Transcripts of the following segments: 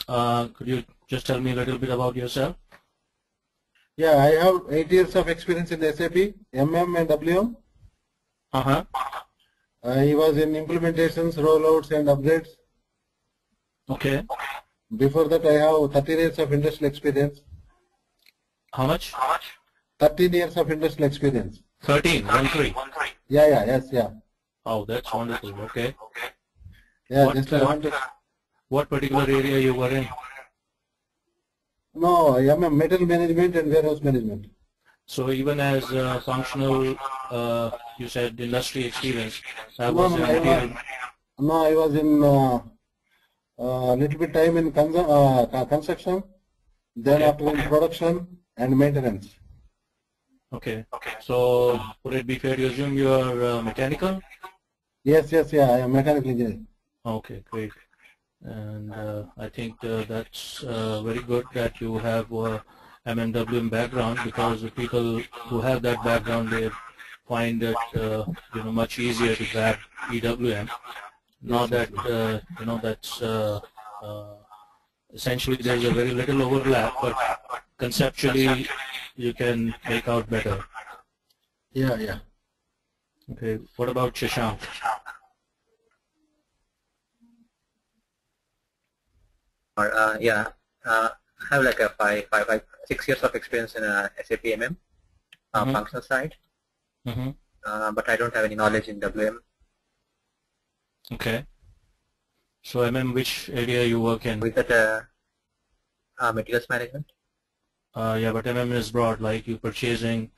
Could you just tell me a little bit about yourself? Yeah, I have 8 years of experience in SAP, MM and WM. Uh-huh. I was in implementations, rollouts and upgrades. Okay. Before that, I have 13 years of industrial experience. How much? 13 years of industrial experience. 13, 1-3. Yeah. Oh, that's wonderful. Okay. Yeah, What just I want to. what particular area you were in? No, MM, metal management and warehouse management. So even as functional, you said industry experience, that No, was no, in material. I was in little bit time in construction, then Okay. after in production and maintenance. Okay. So would it be fair to assume you are mechanical? Yes, yeah, I am mechanical engineer. Okay, great. And I think that's very good that you have MMWM background, because the people who have that background, they find it much easier to grab EWM. Not Yes. that that's essentially there's a very little overlap, but conceptually you can make out better. Yeah. Okay, what about Shashank? Yeah, I have like a 6 years of experience in SAP MM functional side, but I don't have any knowledge in WM. Okay. So MM, which area you work in? With that materials management. Yeah, but MM is broad, like you purchasing,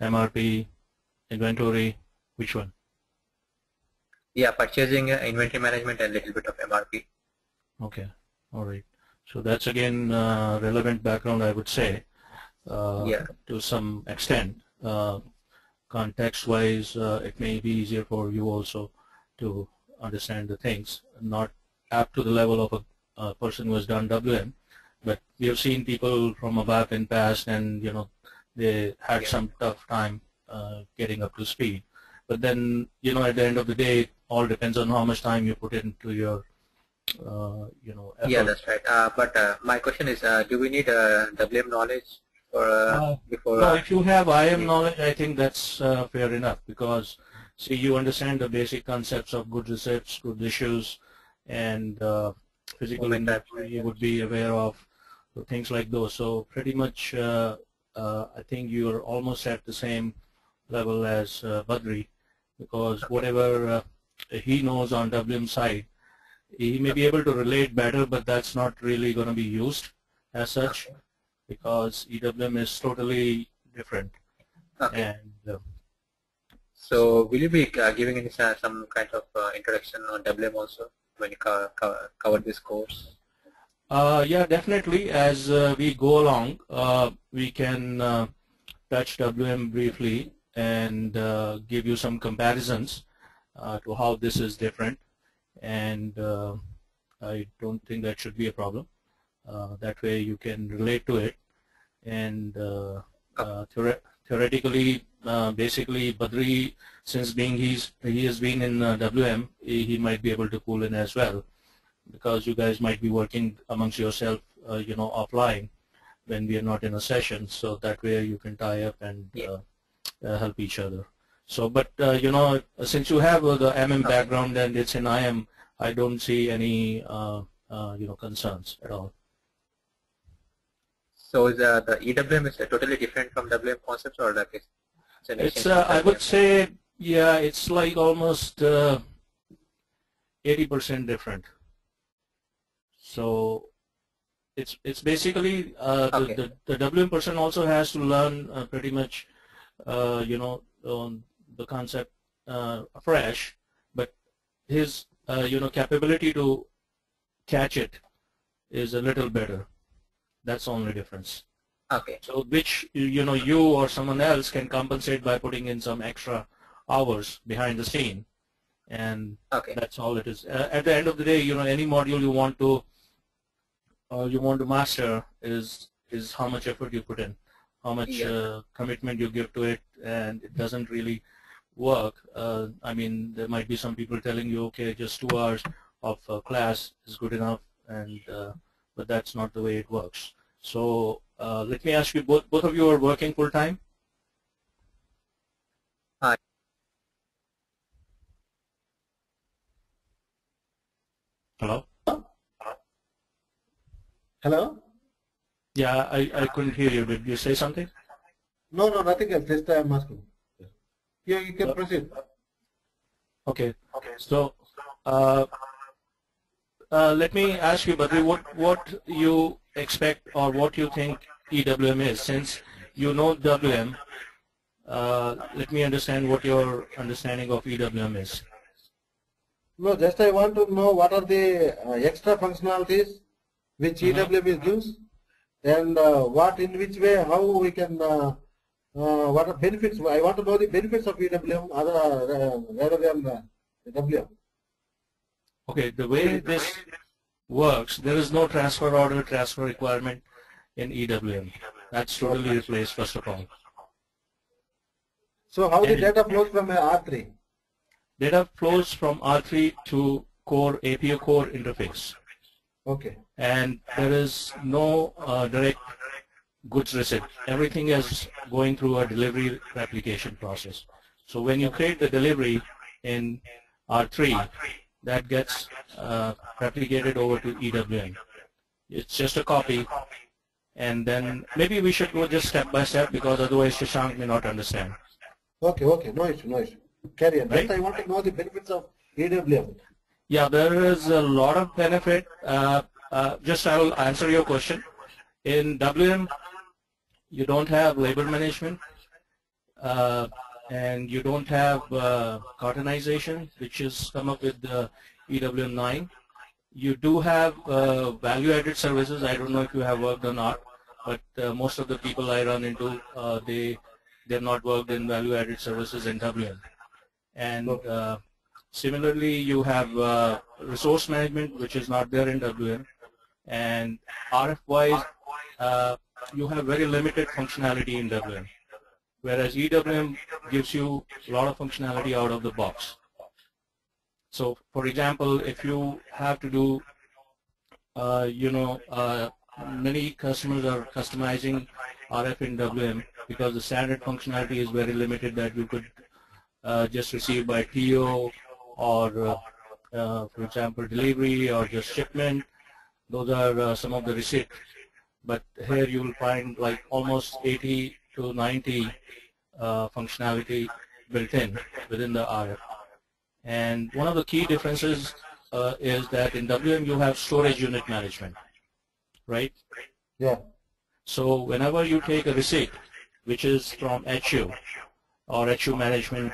MRP, inventory, which one? Yeah, purchasing, inventory management, and a little bit of MRP. Okay, all right. So that's again relevant background, I would say, to some extent. Context-wise, it may be easier for you also to understand the things, not up to the level of a person who has done WM, but we have seen people from above in past, and they had some tough time getting up to speed. But then at the end of the day, it all depends on how much time you put into your effort. Yeah, that's right. But my question is, do we need WM knowledge for before? No, if you have IM knowledge, I think that's fair enough, because see, you understand the basic concepts of good receipts, good issues, and physical inventory you would be aware of, so things like those. So pretty much I think you are almost at the same level as Badri, because whatever he knows on WM side, he may be able to relate better, but that's not really going to be used as such, because EWM is totally different. Okay. And so will you be giving any some kind of introduction on WM also when you cover this course? Yeah, definitely. As we go along, we can touch WM briefly and give you some comparisons to how this is different, and I don't think that should be a problem. That way you can relate to it, and theoretically, basically, Badri, since he has been in WM, he might be able to pull in as well, because you guys might be working amongst yourself, offline when we are not in a session. So that way you can tie up and help each other. So, but since you have the MM background and it's in IM, I don't see any concerns at all. So is the EWM is totally different from WM concepts, or like it's I would say, yeah, it's like almost 80% different. So it's basically the WM person also has to learn pretty much on the concept afresh, but his capability to catch it is a little better. That's the only difference. Okay. So which you or someone else can compensate by putting in some extra hours behind the scene, and that's all it is. At the end of the day, any module you want to master is how much effort you put in, how much commitment you give to it, and it doesn't really work. I mean, there might be some people telling you, okay, just 2 hours of class is good enough, and but that's not the way it works. So let me ask you, both of you are working full time? Hello? Hello? Yeah, I couldn't hear you. Did you say something? No, nothing else. Just I'm asking. Yeah, you can proceed. Okay. So let me ask you, Badri, what you expect or what you think EWM is. Since you know WM, let me understand what your understanding of EWM is. No, just I want to know what are the extra functionalities which EWM gives, and what in which way, how we can, what are benefits. I want to know the benefits of EWM rather than WM. Okay, the way this works, there is no transfer order, transfer requirement in EWM. That's totally replaced, first of all. So how the data flows from R3? Data flows from R3 to core API core interface. Okay. And there is no direct goods receipt. Everything is going through a delivery replication process. So when you create the delivery in R3, that gets replicated over to EWM. It's just a copy, and then maybe we should go just step by step, because otherwise Shashank may not understand. Okay, no issue. Carry on. Right? Just I want to know the benefits of EWM. Yeah, there is a lot of benefit. Just I will answer your question. In WM, you don't have labor management, and you don't have cartonization, which is come up with the EWM 9. You do have value-added services. I don't know if you have worked or not, but most of the people I run into, they've not worked in value-added services in WM. And similarly, you have resource management, which is not there in WM. And RF-wise, you have very limited functionality in WM, whereas EWM gives you a lot of functionality out of the box. So, for example, if you have to do, many customers are customizing RF in WM because the standard functionality is very limited, that you could just receive by PO or, for example, delivery or just shipment. Those are some of the receipts. But here you will find like almost 80 to 90 functionality built in within the RF. And one of the key differences is that in WM you have storage unit management, right? Yeah. So whenever you take a receipt, which is from HU or HU management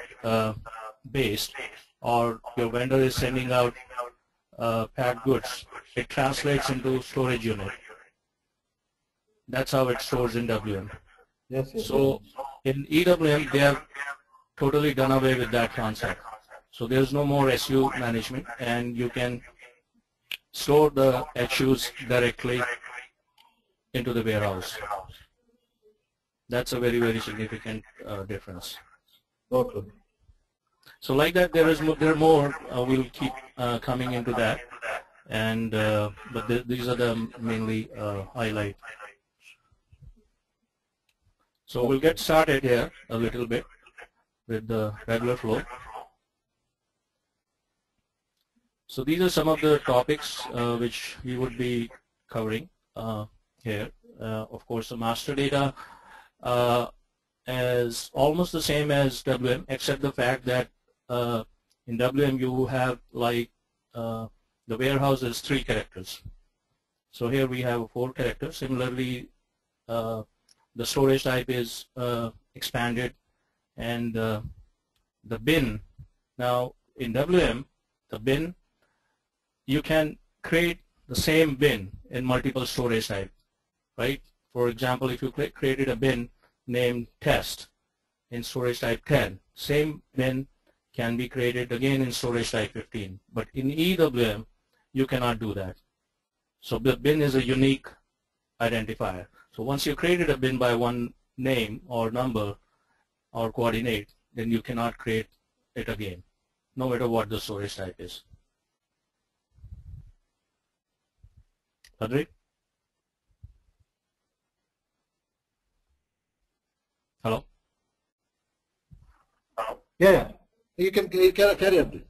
based, or your vendor is sending out packed goods, it translates into storage unit. That's how it stores in WM. Yes. So in EWM, they have totally done away with that concept. So there's no more SU management, and you can store the HUs directly into the warehouse. That's a very, very significant difference. Okay. So like that, there are more. We'll keep coming into that, and but these are the mainly highlight. So we'll get started here a little bit with the regular flow. So these are some of the topics which we would be covering here. Of course, the master data is almost the same as WM, except the fact that in WM you have like the warehouse is 3 characters. So here we have 4 characters. Similarly, the storage type is expanded, and the bin. Now in WM, the bin, you can create the same bin in multiple storage type, right? For example, if you created a bin named test in storage type 10, same bin can be created again in storage type 15. But in EWM, you cannot do that. So the bin is a unique identifier. So once you created a bin by one name or number or coordinate, then you cannot create it again, no matter what the storage type is. Agree? Yeah, yeah. You can carry on.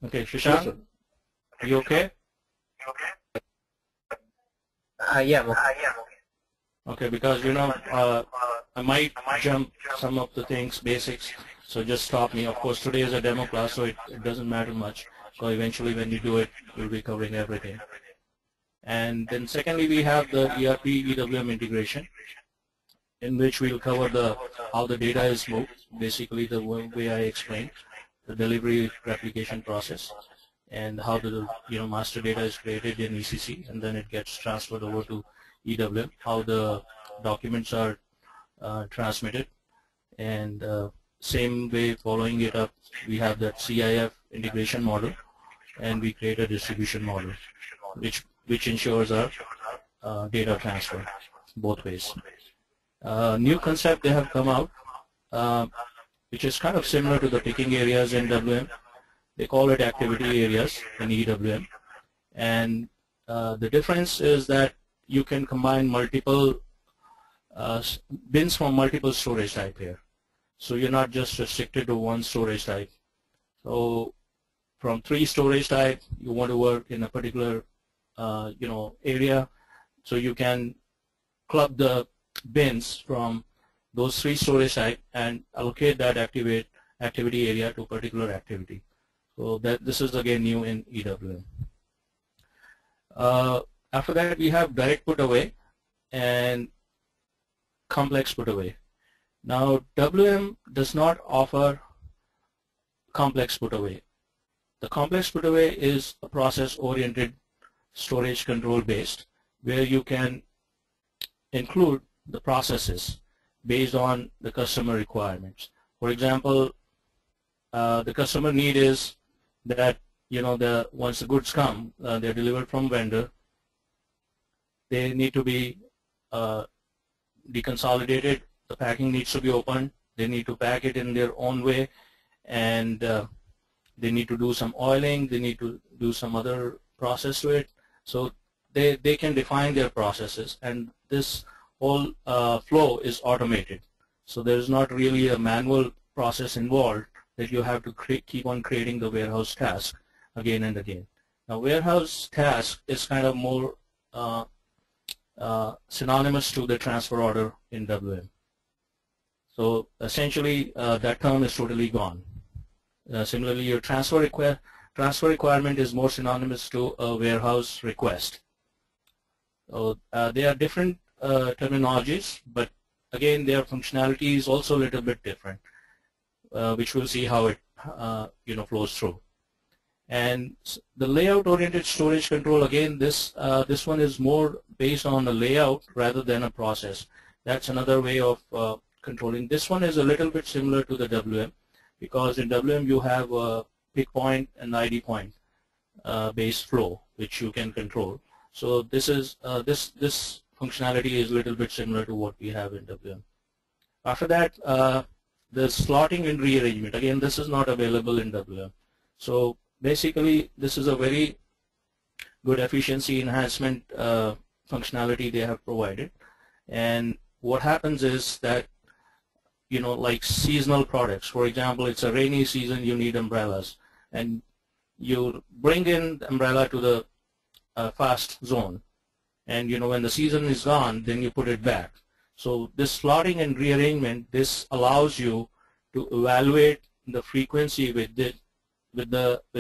Okay, Yes, Shashank, sir. are you okay? Yeah, I'm okay. Okay, because I might jump some of the things, basics, so just stop me. Of course, today is a demo class, so it doesn't matter much, because eventually when you do it, you'll be covering everything. And then secondly, we have the ERP EWM integration, in which we'll cover how the data is moved, basically the way I explained, the delivery replication process, and how the master data is created in ECC, and then it gets transferred over to EWM, how the documents are transmitted, and same way following it up, we have that CIF integration model, and we create a distribution model, which ensures our data transfer both ways. New concept they have come out, which is kind of similar to the picking areas in WM. They call it activity areas in EWM, and the difference is that you can combine multiple bins from multiple storage type here. So you're not just restricted to one storage type. So from 3 storage type, you want to work in a particular area, so you can club the bins from those 3 storage type and allocate that activity area to particular activity. So this is again new in EWM. After that, we have direct put away and complex put away. Now WM does not offer complex put away. The complex put away is a process oriented storage control based, where you can include the processes based on the customer requirements. For example, the customer need is that once the goods come, they're delivered from vendor, they need to be deconsolidated, the packing needs to be opened, they need to pack it in their own way, and they need to do some oiling, they need to do some other process to it. So they can define their processes, and this whole flow is automated. So there is not really a manual process involved that you have to keep on creating the warehouse task again and again. Now warehouse task is kind of more synonymous to the transfer order in WM. So essentially that term is totally gone. Similarly, your transfer requirement is more synonymous to a warehouse request. So they are different terminologies, but again their functionality is also a little bit different, which we'll see how it flows through. And the layout oriented storage control, again this one is more based on a layout rather than a process. That's another way of controlling. This one is a little bit similar to the WM, because in WM you have a pick point and ID point based flow which you can control. So this is this functionality is a little bit similar to what we have in WM. After that, the slotting and rearrangement, again this is not available in WM. So basically this is a very good efficiency enhancement functionality they have provided. And what happens is that like seasonal products, for example, it's a rainy season, you need umbrellas, and you bring in the umbrella to the fast zone, and when the season is gone, then you put it back. So this slotting and rearrangement, this allows you to evaluate the frequency with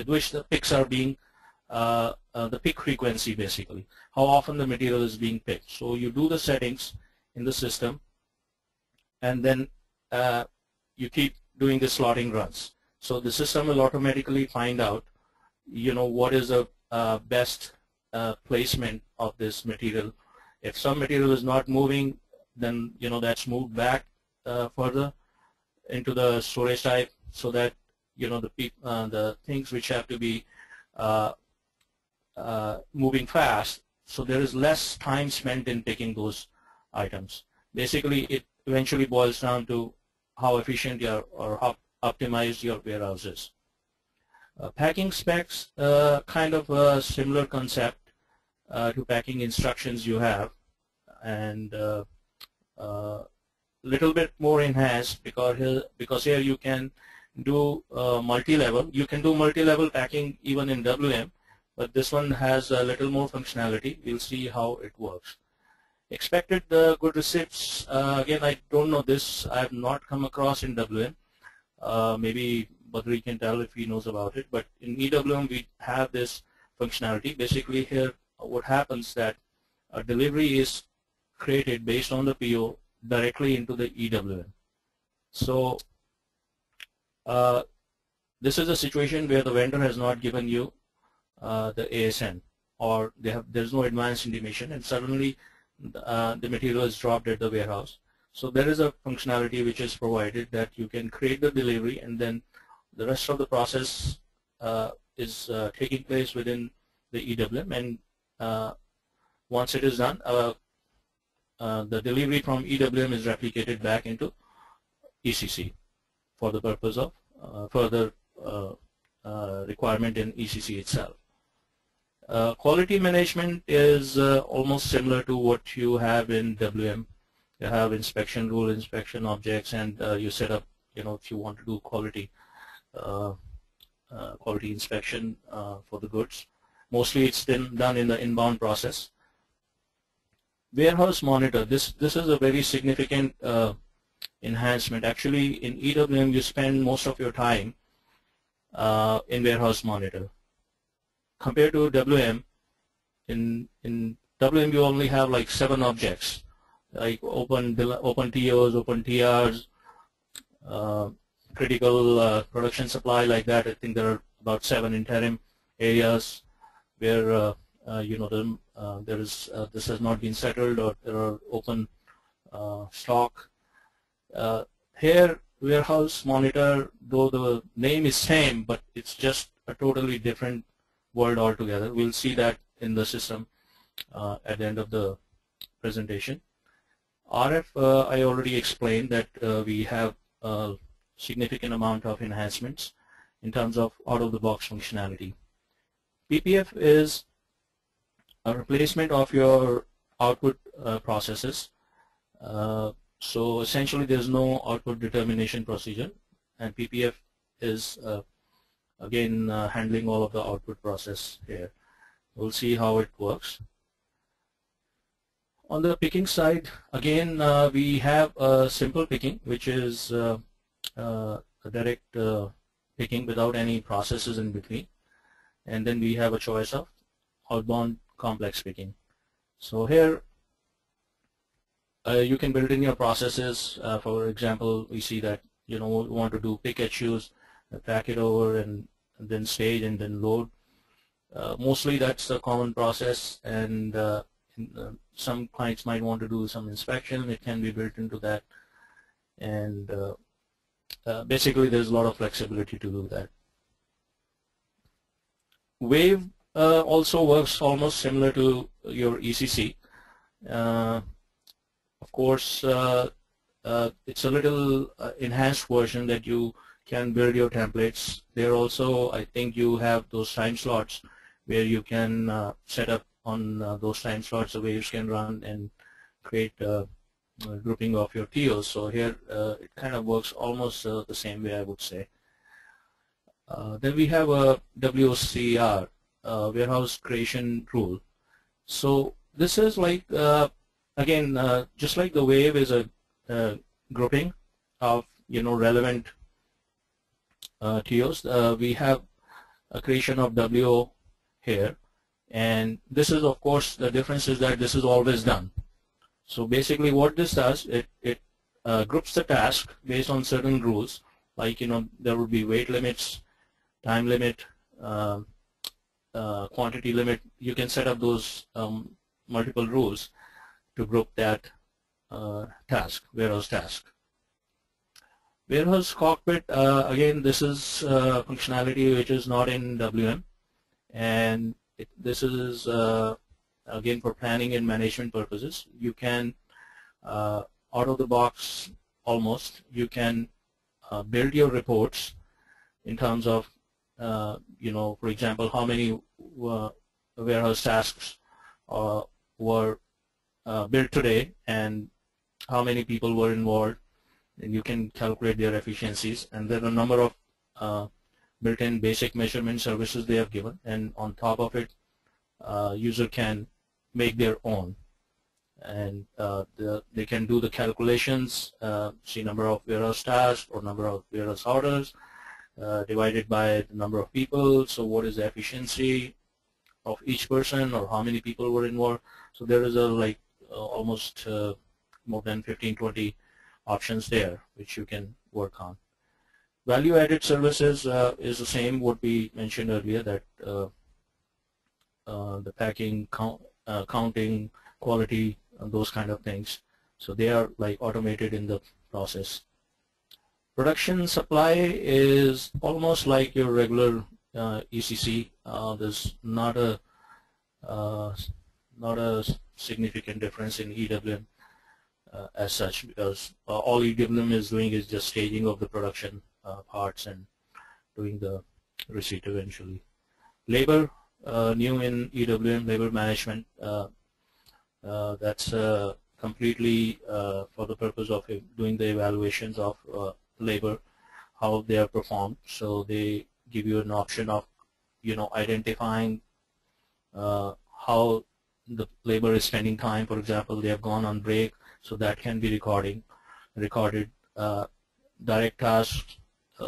which the picks are being the pick frequency, basically how often the material is being picked. So you do the settings in the system, and then you keep doing the slotting runs. So the system will automatically find out what is the best placement of this material. If some material is not moving, then that's moved back further into the storage type, so that the things which have to be moving fast, so there is less time spent in picking those items. Basically it eventually boils down to how efficient or how optimized your warehouse is. Packing specs, kind of a similar concept to packing instructions you have, and little bit more enhanced, because here you can do multi-level. You can do multi-level packing even in WM, but this one has a little more functionality. We'll see how it works. Expected good receipts, again, I don't know this. I have not come across in WM. Maybe Badri can tell if he knows about it, but in EWM we have this functionality. Basically here what happens that a delivery is created based on the PO directly into the EWM. So this is a situation where the vendor has not given you the ASN, or there's no advance intimation, and suddenly the material is dropped at the warehouse. So there is a functionality which is provided that you can create the delivery, and then the rest of the process is taking place within the EWM, and once it is done, the delivery from EWM is replicated back into ECC for the purpose of further requirement in ECC itself. Quality management is almost similar to what you have in WM. You have inspection rule, inspection objects, and you set up, if you want to do quality inspection for the goods. Mostly it's done in the inbound process. Warehouse monitor. This is a very significant enhancement. Actually, in EWM you spend most of your time in warehouse monitor. Compared to WM, in WM you only have like 7 objects, like open TOs, open TRs, critical production supply, like that. I think there are about 7 interim areas where this has not been settled, or there are open stock. Here, warehouse monitor, though the name is same, but it's just a totally different word altogether. We'll see that in the system at the end of the presentation. RF, I already explained that we have a significant amount of enhancements in terms of out-of-the-box functionality. PPF is a replacement of your output processes. So essentially there's no output determination procedure, and PPF is again handling all of the output process here. We'll see how it works. On the picking side, again we have a simple picking, which is a direct picking without any processes in between, and then we have a choice of outbound complex picking. So here you can build in your processes. For example, we see that we want to do pick and choose, pack it over, and then stage, and then load. Mostly that's the common process, and some clients might want to do some inspection. It can be built into that, and basically there's a lot of flexibility to do that. Wave also works almost similar to your ECC. Of course, it's a little enhanced version that you can build your templates. There also, I think you have those time slots where you can set up on those time slots the waves can run and create a grouping of your TOs. So here it kind of works almost the same way, I would say. Then we have a WCR, warehouse creation rule. So this is like again, just like the wave is a grouping of relevant TOs, we have a creation of WO here, and this is, of course, the difference is that this is always done. So basically what this does, it groups the task based on certain rules, like there would be weight limits, time limit, quantity limit. You can set up those multiple rules to group that task, warehouse task. Warehouse cockpit, again, this is functionality which is not in WM, and this is again for planning and management purposes. You can out of the box almost, you can build your reports in terms of for example, how many warehouse tasks were built today and how many people were involved, and you can calculate their efficiencies, and then a number of built-in basic measurement services they have given, and on top of it, user can make their own, and they can do the calculations, see number of warehouse tasks or number of warehouse orders divided by the number of people. So what is the efficiency of each person, or how many people were involved? So there is almost more than 15-20 options there which you can work on. Value-added services is the same what we mentioned earlier, that the packing, counting, quality, those kind of things. So they are like automated in the process. Production supply is almost like your regular ECC. There's not a significant difference in EWM as such, because all EWM is doing is just staging of the production parts and doing the receipt eventually. Labor, new in EWM, labor management. That's completely for the purpose of doing the evaluations of labor, how they are performed. So they give you an option of identifying how the labor is spending time. For example, they have gone on break, so that can be recorded. Direct tasks,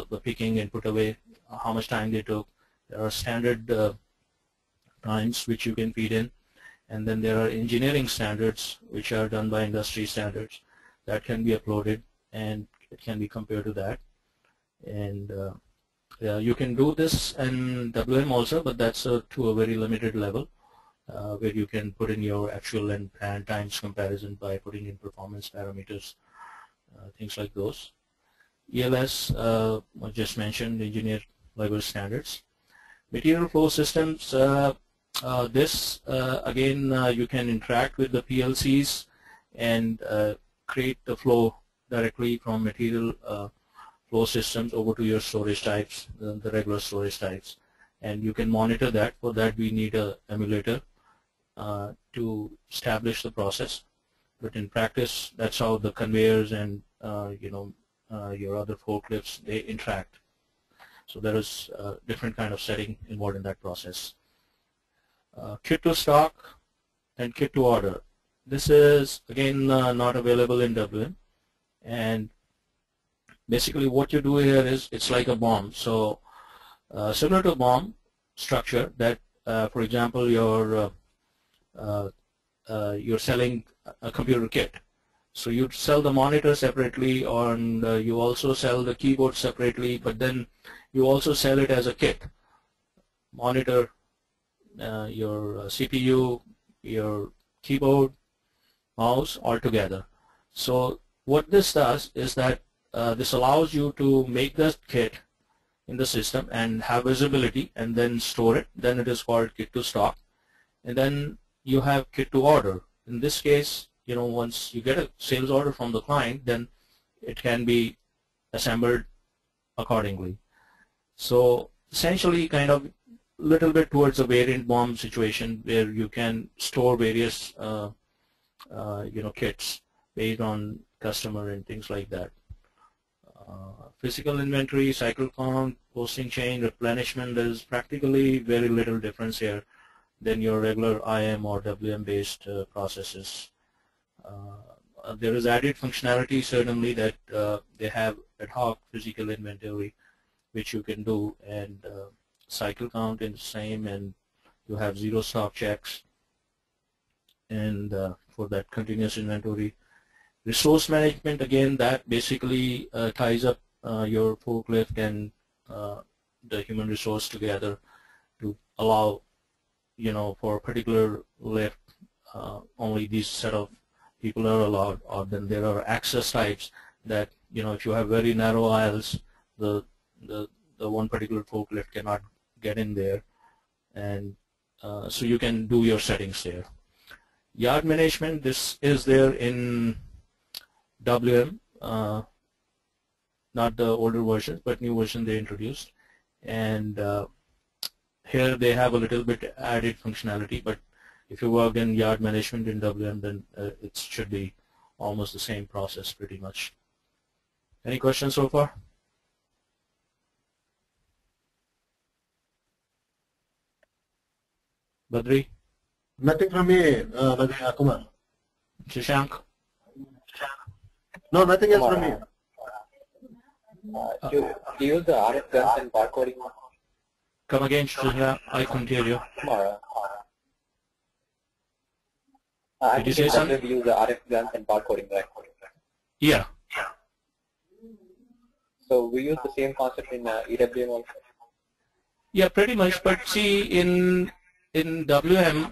the picking and put away, how much time they took. There are standard times which you can feed in, and then there are engineering standards which are done by industry standards that can be uploaded, and it can be compared to that. And you can do this in WM also, but that's to a very limited level, where you can put in your actual and planned times comparison by putting in performance parameters, things like those. ELS, I just mentioned, engineer labor standards. Material flow systems, this again you can interact with the PLCs and create the flow directly from material flow systems over to your storage types, the regular storage types, and you can monitor that. For that we need a emulator to establish the process, but in practice that's how the conveyors and your other forklifts, they interact. So there is a different kind of setting involved in that process. Kit to stock and kit to order. This is again not available in WM, and basically what you do here is it's like a BOM. So similar to BOM structure, that for example you're selling a computer kit. So you sell the monitor separately, and you also sell the keyboard separately, but then you also sell it as a kit. Monitor, your CPU, your keyboard, mouse, all together. So what this does is that this allows you to make the kit in the system and have visibility, and then store it. Then it is called kit to stock, and then you have kit to order. In this case, once you get a sales order from the client, then it can be assembled accordingly. So essentially kind of little bit towards a variant BOM situation, where you can store various kits based on customer and things like that. Physical inventory, cycle count, posting chain, replenishment, there's practically very little difference here than your regular IM or WM based processes. There is added functionality certainly, that they have ad hoc physical inventory which you can do, and cycle count is the same, and you have zero stock checks, and for that continuous inventory. Resource management, again, that basically ties up your forklift and the human resource together to allow, for a particular lift, only these set of people are allowed, or then there are access types that, if you have very narrow aisles, the one particular forklift cannot get in there, and so you can do your settings there. Yard management, this is there in WM, not the older versions, but new version they introduced, and here they have a little bit added functionality, but if you work in yard management in WM, then it should be almost the same process pretty much. Any questions so far? Badri? Nothing from me, Kumar. Shashank? No, nothing else from me. Do you use the RF guns and barcoding? Come again, Shashank. I couldn't hear you. I Did you think say it's better something? to use the RF guns and barcoding, right? Yeah. So we use the same concept in EWM also. Yeah, pretty much. But see, in WM,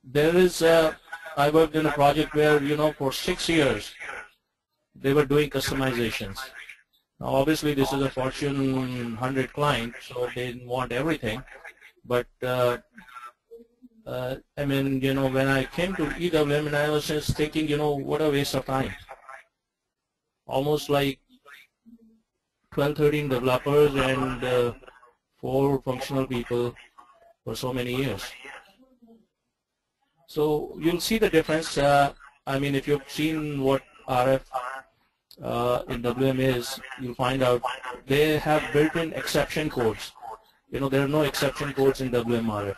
there is I worked in a project where, you know, for 6 years they were doing customizations. Now, obviously, this is a Fortune 100 client, so they didn't want everything. But I mean, you know, when I came to EWM, and I was just thinking, you know, what a waste of time. Almost like 12, 13 developers and 4 functional people for so many years. So you'll see the difference. I mean, if you've seen what RF in WM is, you'll find out they have built-in exception codes. You know, there are no exception codes in WM RF.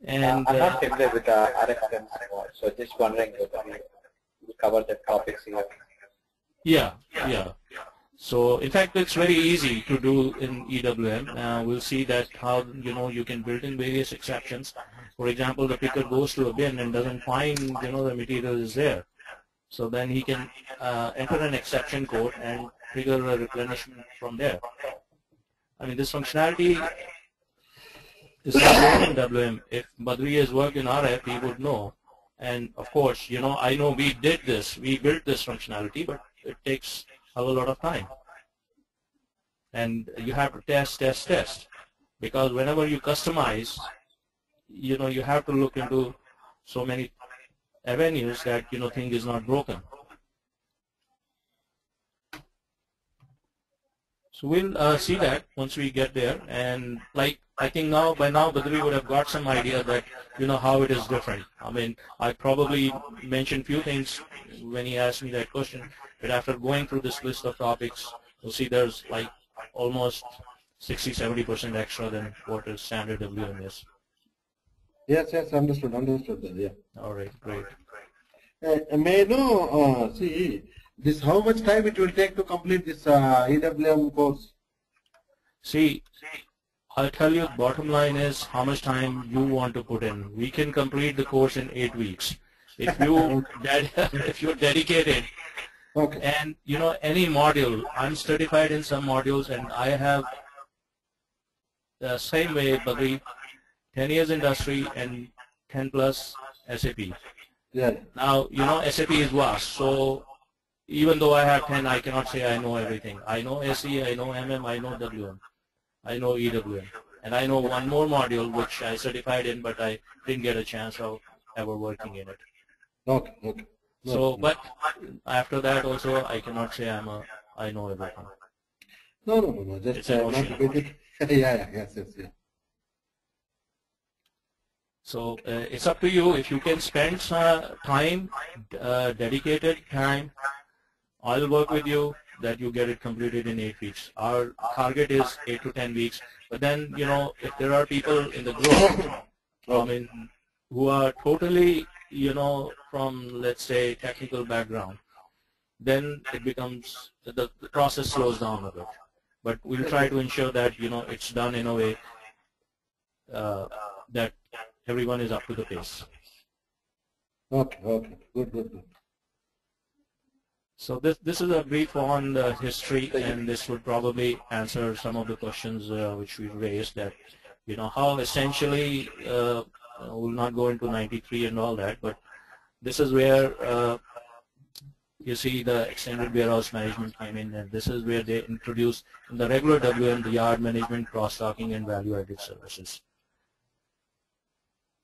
And I'm not familiar with RF guns, so just wondering whether we cover the topics here. yeah. So in fact, it's very easy to do in EWM. We'll see that how, you know, you can build in various exceptions. For example, the picker goes to a bin and doesn't find, you know, the material is there. So then he can enter an exception code and trigger a replenishment from there. I mean, this functionality is not there in WM. If Badri has worked in RF, he would know. And of course, you know, I know we did this, we built this functionality, but it takes a lot of time. And you have to test. Because whenever you customize, you know, you have to look into so many avenues that, you know, thing is not broken. So we'll see that once we get there. And like, I think now, by now, Badri would have got some idea that, you know, how it is different. I mean, I probably mentioned few things when he asked me that question, but after going through this list of topics, you'll see there's like almost 60–70% extra than what is standard WM is. Yes, understood, yeah. All right, great. May I know, see, this how much time it will take to complete this EWM course? See, I'll tell you, bottom line is how much time you want to put in. We can complete the course in 8 weeks. If you if you're dedicated, okay. And you know, any module, I'm certified in some modules, and I have the same way, Badri, 10 years industry and 10 plus SAP. Yeah. Now, you know, SAP is vast, so even though I have 10, I cannot say I know everything. I know SE, I know MM, I know WM, I know EWM, and I know one more module which I certified in, but I didn't get a chance of ever working in it. Okay. So, but after that also, I cannot say I know everything. No. Just not to get it. Yes. So it's up to you. If you can spend time, dedicated time, I'll work with you that you get it completed in 8 weeks. Our target is 8 to 10 weeks. But then, you know, if there are people in the group, I mean, who are totally, you know, from, let's say, technical background, then it becomes, the process slows down a bit. But we'll try to ensure that, you know, it's done in a way that everyone is up to the pace. Okay. Good. So this is a brief on the history, and this would probably answer some of the questions which we raised, that, you know, how essentially, we'll not go into 93 and all that, but this is where you see the extended warehouse management came in, and this is where they introduced in the regular WM the yard management, cross-docking, and value-added services.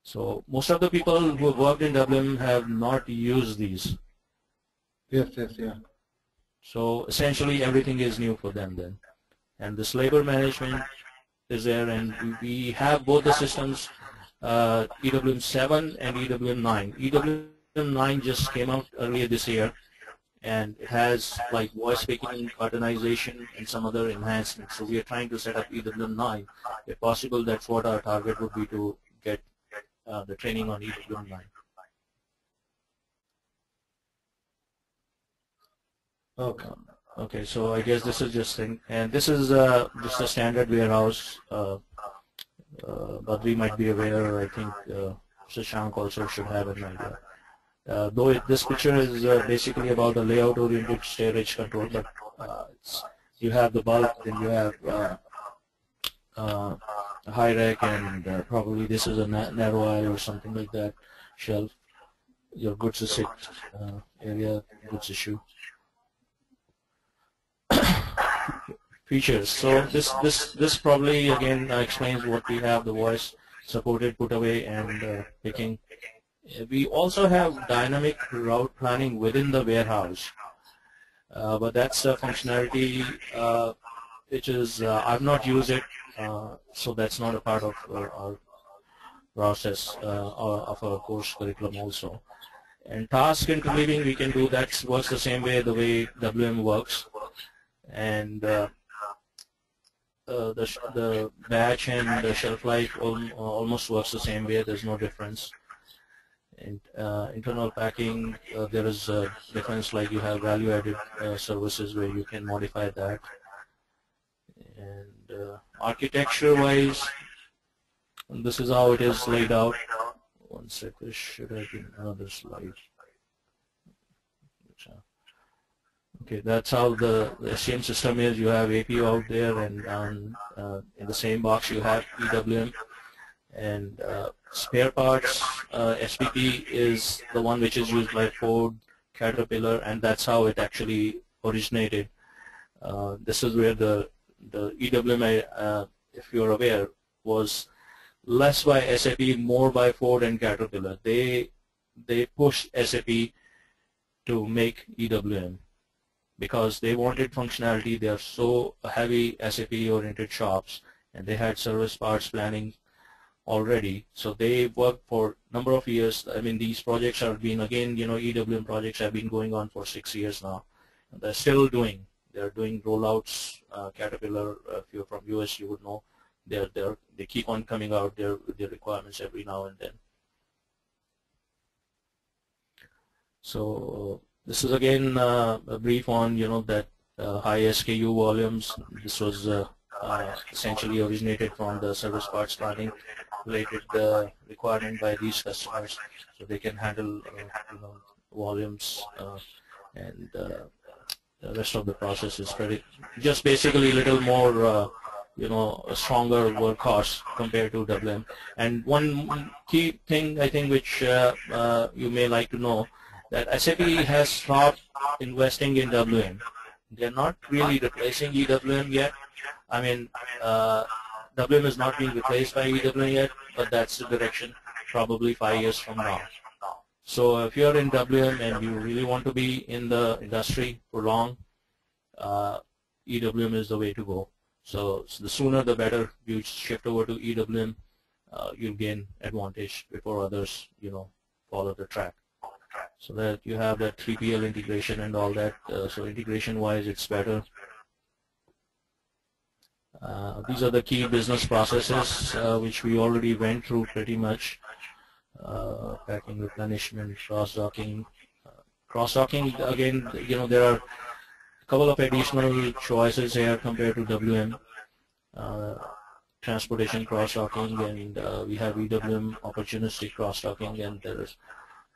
So most of the people who have worked in WM have not used these. Yes. So essentially everything is new for them then. And this labor management is there, and we have both the systems, EWM 7 and EWM 9. EWM 9 just came out earlier this year, and it has like voice picking, cartoonization, and some other enhancements. So we are trying to set up EWM 9. If possible, that's what our target would be, to get the training on EWM line. Okay. Okay, so I guess this is just thing, and this is just a standard warehouse, but we might be aware. I think Shashank also should have an idea. Though this picture is basically about the layout-oriented storage control, but you have the bulk, then you have a high rack, and probably this is a narrow aisle or something like that, shelf. Your goods is sit area, goods issue. Features. So this probably again explains what we have: the voice supported put away and picking. We also have dynamic route planning within the warehouse, but that's a functionality which is I've not used it, so that's not a part of our process or of our course curriculum also. And task interleaving we can do. That works the same way the way WM works, and the batch and the shelf life almost works the same way. There's no difference. And internal packing, there is a difference, like you have value-added services where you can modify that. And architecture-wise, this is how it is laid out. One sec, this should have been another slide. Okay, that's how the SCM system is. You have APU out there, and in the same box you have EWM. And spare parts, SPP is the one which is used by Ford, Caterpillar, and that's how it actually originated. This is where the EWM, if you're aware, was less by SAP, more by Ford and Caterpillar. They pushed SAP to make EWM because they wanted functionality. They are so heavy SAP-oriented shops, and they had service parts planning already. So they worked for a number of years. I mean, these projects have been, again, EWM projects have been going on for 6 years now. And they're still doing. They're doing rollouts. Caterpillar, if you're from US, you would know. They keep on coming out their requirements every now and then. So this is again a brief on that high SKU volumes. This was essentially originated from the service parts planning related requirement by these customers, so they can handle volumes, and the rest of the process is just basically a little more a stronger workhorse compared to WM. And one key thing I think which you may like to know, that SAP has stopped investing in WM. They're not really replacing EWM yet. I mean, WM is not being replaced by EWM yet, but that's the direction probably 5 years from now. So if you're in WM and you really want to be in the industry for long, EWM is the way to go. So the sooner the better you shift over to EWM, you'll gain advantage before others, follow the track. So that you have that 3PL integration and all that. So integration-wise, it's better. These are the key business processes which we already went through pretty much. Packing, replenishment, cross-docking. Cross-docking, again, there are a couple of additional choices here compared to WM. Transportation cross-docking, and we have EWM opportunistic cross-docking, and there is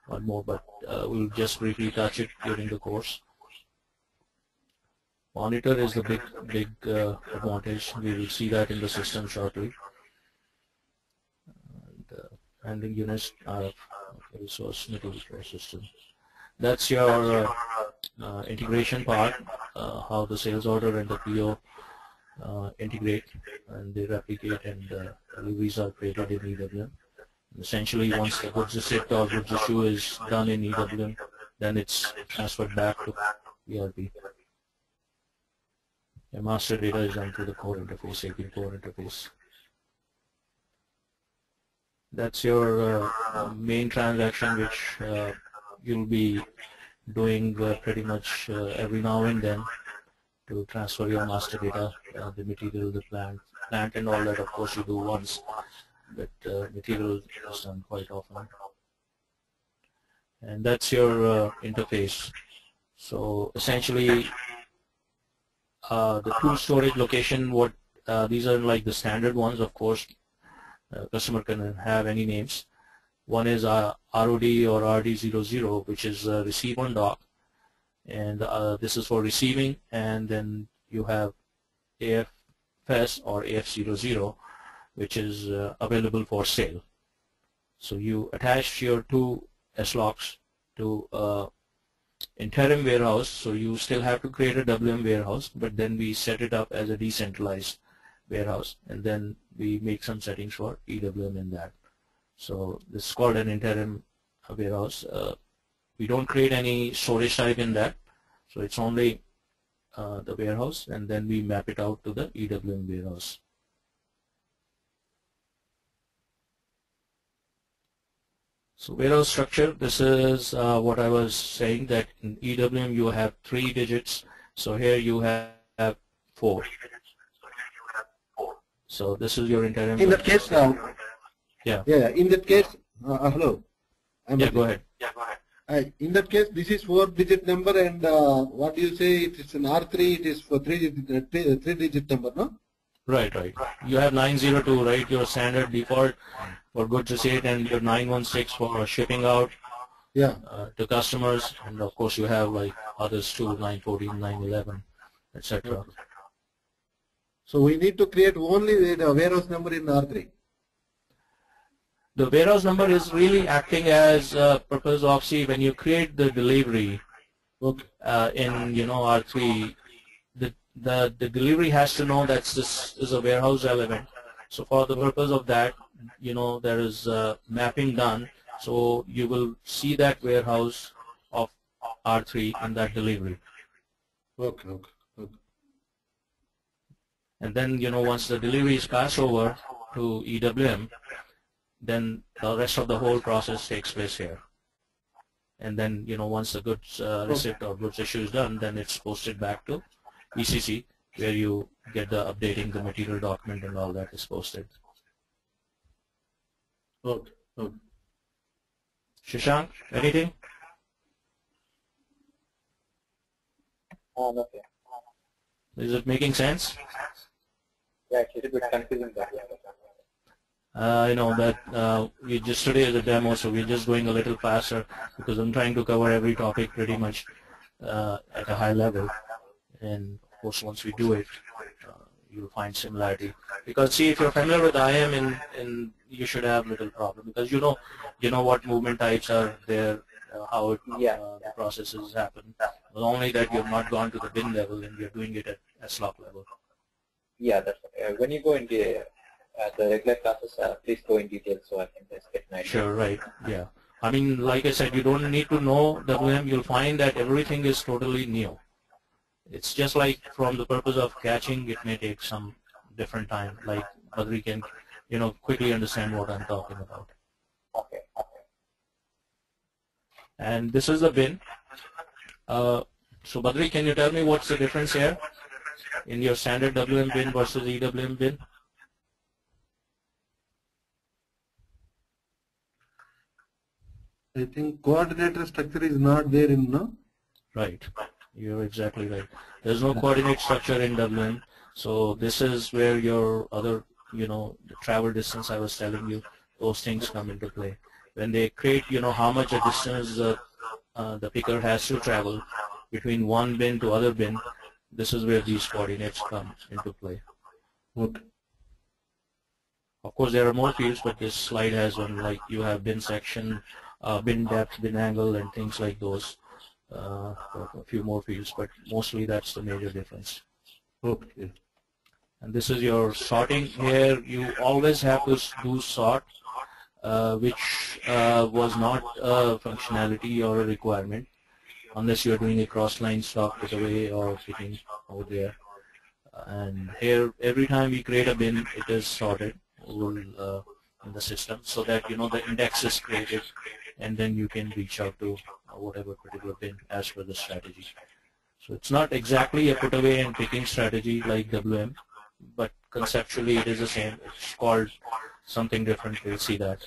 one more, but we'll just briefly touch it during the course. Monitor is the big advantage. We will see that in the system shortly. And, handling units are resource material flow system. That's your integration part, how the sales order and the PO integrate and they replicate, and deliveries are created in EWM. Essentially, once the goods receipt or goods issue is done in EWM, then it's transferred back to ERP. The master data is done through the core interface, AP core interface. That's your main transaction, which you'll be doing pretty much every now and then to transfer your master data, the material, the plant and all that. Of course, you do once. but material is done quite often. And that's your interface. So essentially, the tool storage location, these are like the standard ones. Of course, customer can have any names. One is ROD or RD00, which is receive on dock, and this is for receiving. And then you have AFS or AF00, which is available for sale. So you attach your two SLOCs to interim warehouse, so you still have to create a WM warehouse, but then we set it up as a decentralized warehouse, and then we make some settings for EWM in that. So this is called an interim warehouse. We don't create any storage type in that, so it's only the warehouse, and then we map it out to the EWM warehouse. So warehouse structure, this is what I was saying, that in EWM you have 3 digits. So here you have 4. So this is your interim. In that case, yeah. In that case, hello. Go ahead. In that case, this is 4-digit number, and what do you say? It is an R3. It is for 3-digit number, no? Right. You have 902, right? Your standard default for goods receipt, and your 916 for shipping out to customers, and of course you have like others too, 914, 911, etc. Okay. So we need to create only the warehouse number in R3. The warehouse number is really acting as a purpose of, see, when you create the delivery in R3, the delivery has to know that this is a warehouse element. So for the purpose of that, there is mapping done, so you will see that warehouse of R3 in that delivery. Okay. And then once the delivery is passed over to EWM, then the rest of the whole process takes place here. And then once the goods receipt or goods issue is done, then it's posted back to ECC, where you get the updating the material document and all that is posted. Okay. Shashank, anything? Okay. Is it making sense? Yeah, it's a bit confusing. I know that today is a demo, so we're just going a little faster because I'm trying to cover every topic pretty much at a high level. And of course, once we do it, you'll find similarity. Because see, if you're familiar with IM, and you should have little problem, because you know what movement types are there, how the processes happen. But only that you've not gone to the bin level and you're doing it at SLOC level. Yeah, that's okay. When you go in the regular classes, please go in detail so I can just get an idea. Sure, right. Yeah. I mean, like I said, you don't need to know WM. You'll find that everything is totally new. It's just like from the purpose of catching, it may take some different time. Like Badri can, quickly understand what I'm talking about. Okay. And this is the bin. So Badri, can you tell me what's the difference here in your standard WM bin versus EWM bin? I think coordinator structure is not there in, no? Right. You're exactly right. There's no coordinate structure in WM. So this is where your other, the travel distance I was telling you, those things come into play. When they create, how much a distance the picker has to travel between one bin to other bin, this is where these coordinates come into play. Okay. Of course, there are more fields, but this slide has one, like you have bin section, bin depth, bin angle, and things like those. A few more fields, but mostly that's the major difference. Okay. And this is your sorting. Here you always have to do sort, which was not a functionality or a requirement unless you're doing a cross-line stock put away or fitting over there. And here, every time we create a bin, it is sorted in the system so that the index is created, and then you can reach out to whatever particular bin as per the strategy. So it's not exactly a put away and picking strategy like WM, but conceptually it is the same. It's called something different, we'll see that.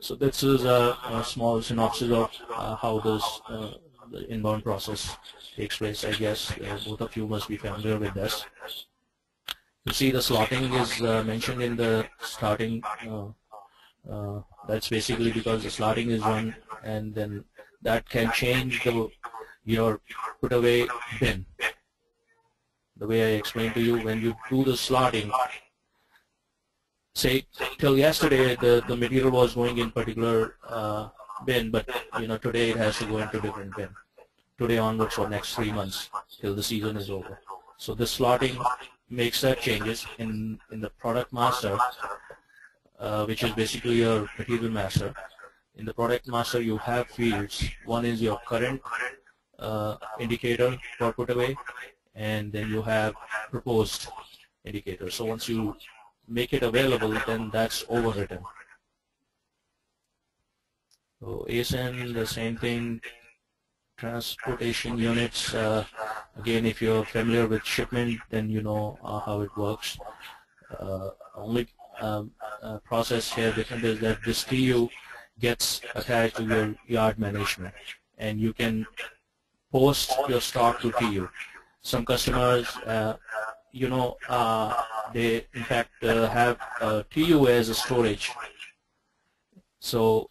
So this is a small synopsis of how the inbound process takes place. I guess both of you must be familiar with this. You see the slotting is mentioned in the starting. That's basically because the slotting is run, and then that can change your put away bin. The way I explained to you, when you do the slotting, say till yesterday the material was going in particular bin, but today it has to go into different bin. Today onwards for next 3 months till the season is over. So the slotting makes that changes in the product master, which is basically your material master. In the product master you have fields. One is your current indicator for put away, and then you have proposed indicator. So once you make it available, then that's overwritten. So ASN, the same thing. Transportation units, again, if you're familiar with shipment, then you know how it works. Only process here different is that this TU gets attached to your yard management, and you can post your stock to TU. Some customers, they in fact have TU as a storage. So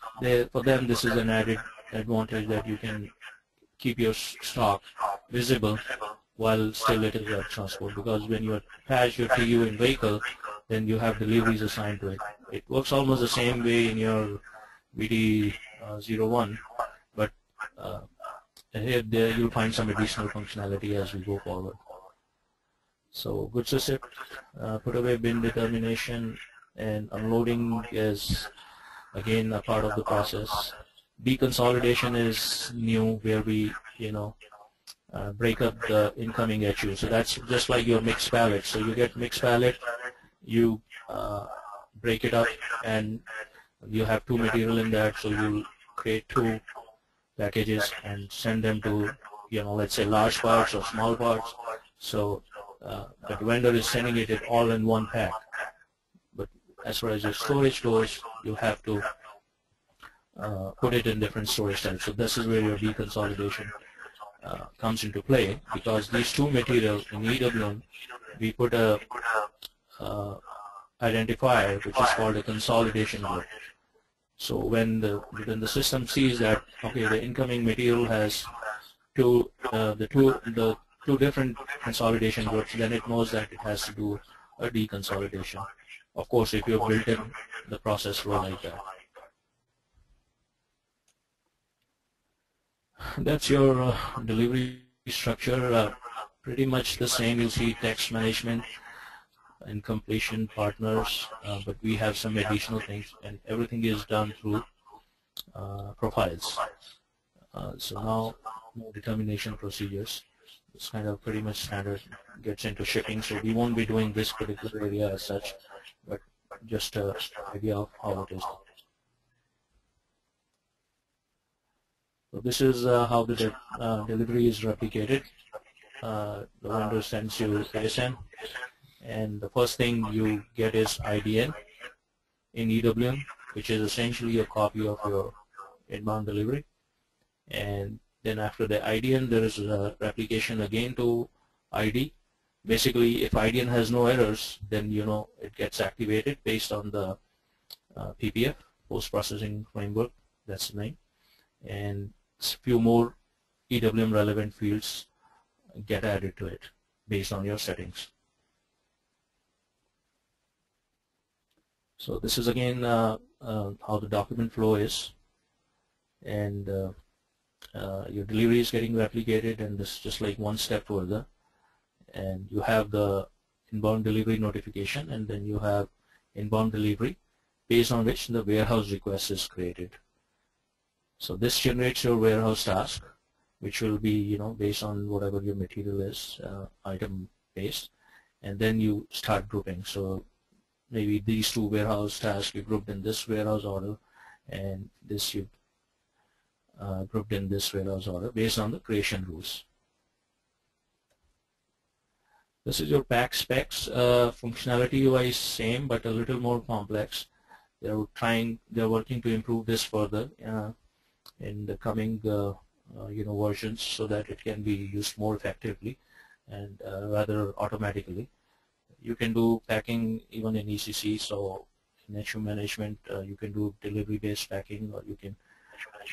for them, this is an added advantage that you can keep your stock visible while still it is at transport, because when you attach your TU in vehicle, then you have deliveries assigned to it. It works almost the same way in your VD01, but here you'll find some additional functionality as we go forward. So goods receipt, put away bin determination, and unloading is again a part of the process. Deconsolidation is new, where we break up the incoming HU. So that's just like your mixed pallet. So you get mixed pallet, you break it up, and you have 2 material in that. So you create 2 packages and send them to let's say large parts or small parts. So the vendor is sending it all in one pack. But as far as your storage goes, you have to put it in different storage types. So this is where your deconsolidation comes into play, because these 2 materials in EWM, we put a identifier which is called a consolidation group. So when the system sees that okay, the incoming material has the two different consolidation groups, then it knows that it has to do a deconsolidation. Of course, if you've built in the process flow like that. That's your delivery structure, pretty much the same. You'll see text management and completion partners, but we have some additional things, and everything is done through profiles. So now determination procedures. It's kind of pretty much standard, gets into shipping, so we won't be doing this particular area as such, but just an idea of how it is. So this is how the delivery is replicated. The vendor sends you ASN, and the first thing you get is IDN in EWM, which is essentially a copy of your inbound delivery. And then after the IDN, there is a replication again to ID. Basically, if IDN has no errors, then it gets activated based on the PPF, post-processing framework. That's the name. And a few more EWM relevant fields get added to it based on your settings. So this is again how the document flow is, and your delivery is getting replicated, and this is just like one step further. And you have the inbound delivery notification, and then you have inbound delivery, based on which the warehouse request is created. So this generates your warehouse task, which will be based on whatever your material is, item based, and then you start grouping. So maybe these 2 warehouse tasks you grouped in this warehouse order, and this you grouped in this warehouse order based on the creation rules. This is your pack specs. Functionality-wise, same, but a little more complex. They're working to improve this further in the coming versions, so that it can be used more effectively and rather automatically. You can do packing even in ECC. So in issue management, you can do delivery-based packing, or you can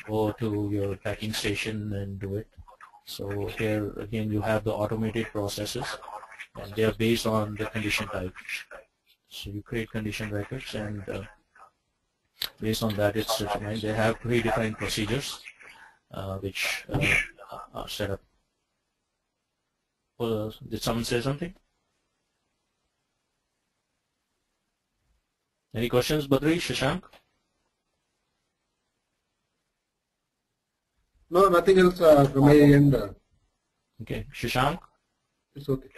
go to your packing station and do it. So here again, you have the automated processes, and they are based on the condition type. So you create condition records, and based on that it's determined. They have predefined procedures which are set up. Did someone say something? Any questions, Badri, Shashank? No, nothing else from my end. Okay, Shashank? It's okay.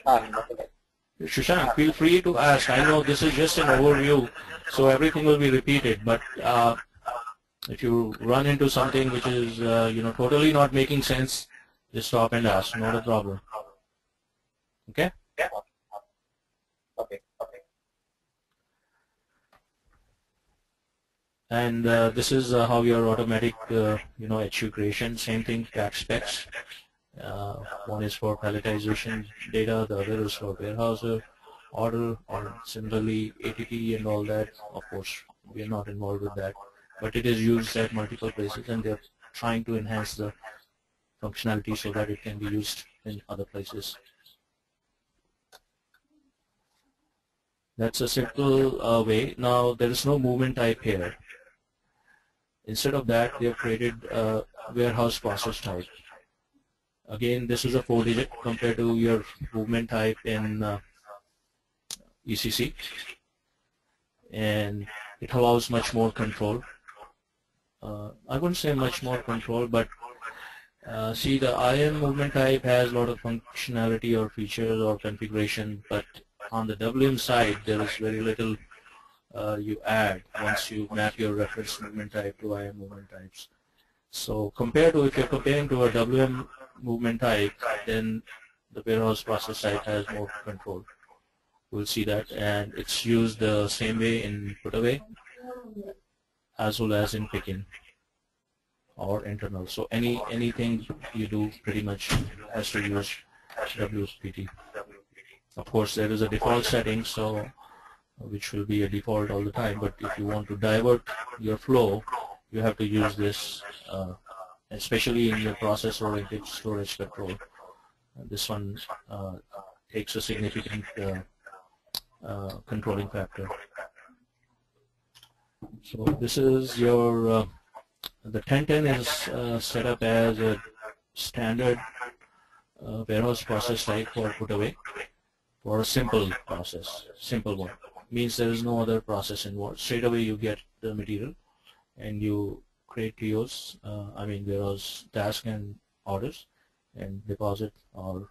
Shashank, feel free to ask. I know this is just an overview, so everything will be repeated, but if you run into something which is totally not making sense, just stop and ask. Not a problem. Okay? Yeah. Okay. And this is how your automatic HU creation. Same thing, pack specs. One is for palletization data, the other is for warehouser order, and similarly ATP and all that. Of course, we are not involved with that, but it is used at multiple places, and they're trying to enhance the functionality so that it can be used in other places. That's a simple way. Now there is no movement type here. Instead of that, they have created a warehouse process type. Again, this is a 4-digit compared to your movement type in ECC, and it allows much more control. I wouldn't say much more control, but see, the IM movement type has a lot of functionality or features or configuration, but on the WM side, there is very little you add once you map your reference movement type to IM movement types. So compared to, if you're comparing to a WM movement type, then the warehouse process type has more control. We'll see that, and it's used the same way in put away as well as in pick-in or internal. So anything you do pretty much has to use WPT. Of course, there is a default setting, so which will be a default all the time, but if you want to divert your flow, you have to use this, especially in your process-oriented storage control. This one takes a significant controlling factor. So this is your, the 1010 is set up as a standard warehouse process type for put away for a simple process, simple one. Means there is no other process involved. Straight away you get the material and you create POs, warehouse task and orders, and deposit or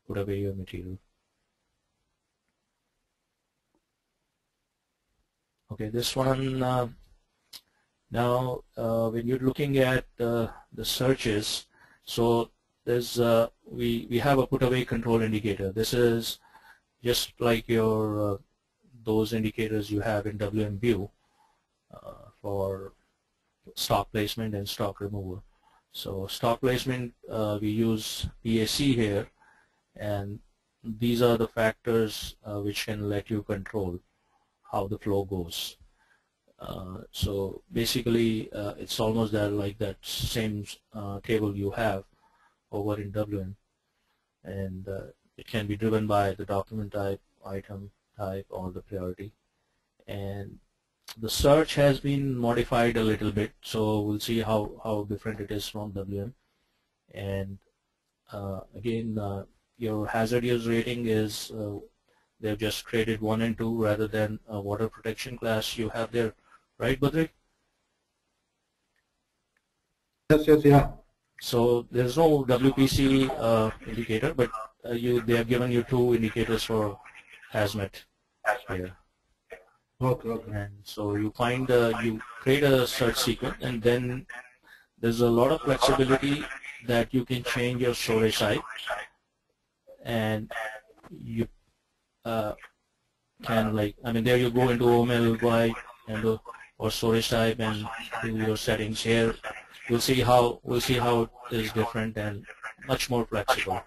put away your material. Okay, this one now when you're looking at the searches, so there's we have a put away control indicator. This is just like your those indicators you have in WM view for stock placement and stock removal. So stock placement, we use PAC here, and these are the factors which can let you control how the flow goes. So basically it's almost like that same table you have over in WM, and it can be driven by the document type, item type, or the priority. And the search has been modified a little bit, so we'll see how different it is from WM. And again, your hazard use rating is they've just created 1 and 2 rather than a water protection class you have there, right, Badri? Yes, yeah. So there's no WPC indicator, but they have given you 2 indicators for hazmat here. Okay. And so you find you create a search sequence, and then there's a lot of flexibility that you can change your storage type, and you can, like, I mean, there you go into OML by and or storage type and do your settings. Here we'll see how it is different and much more flexible.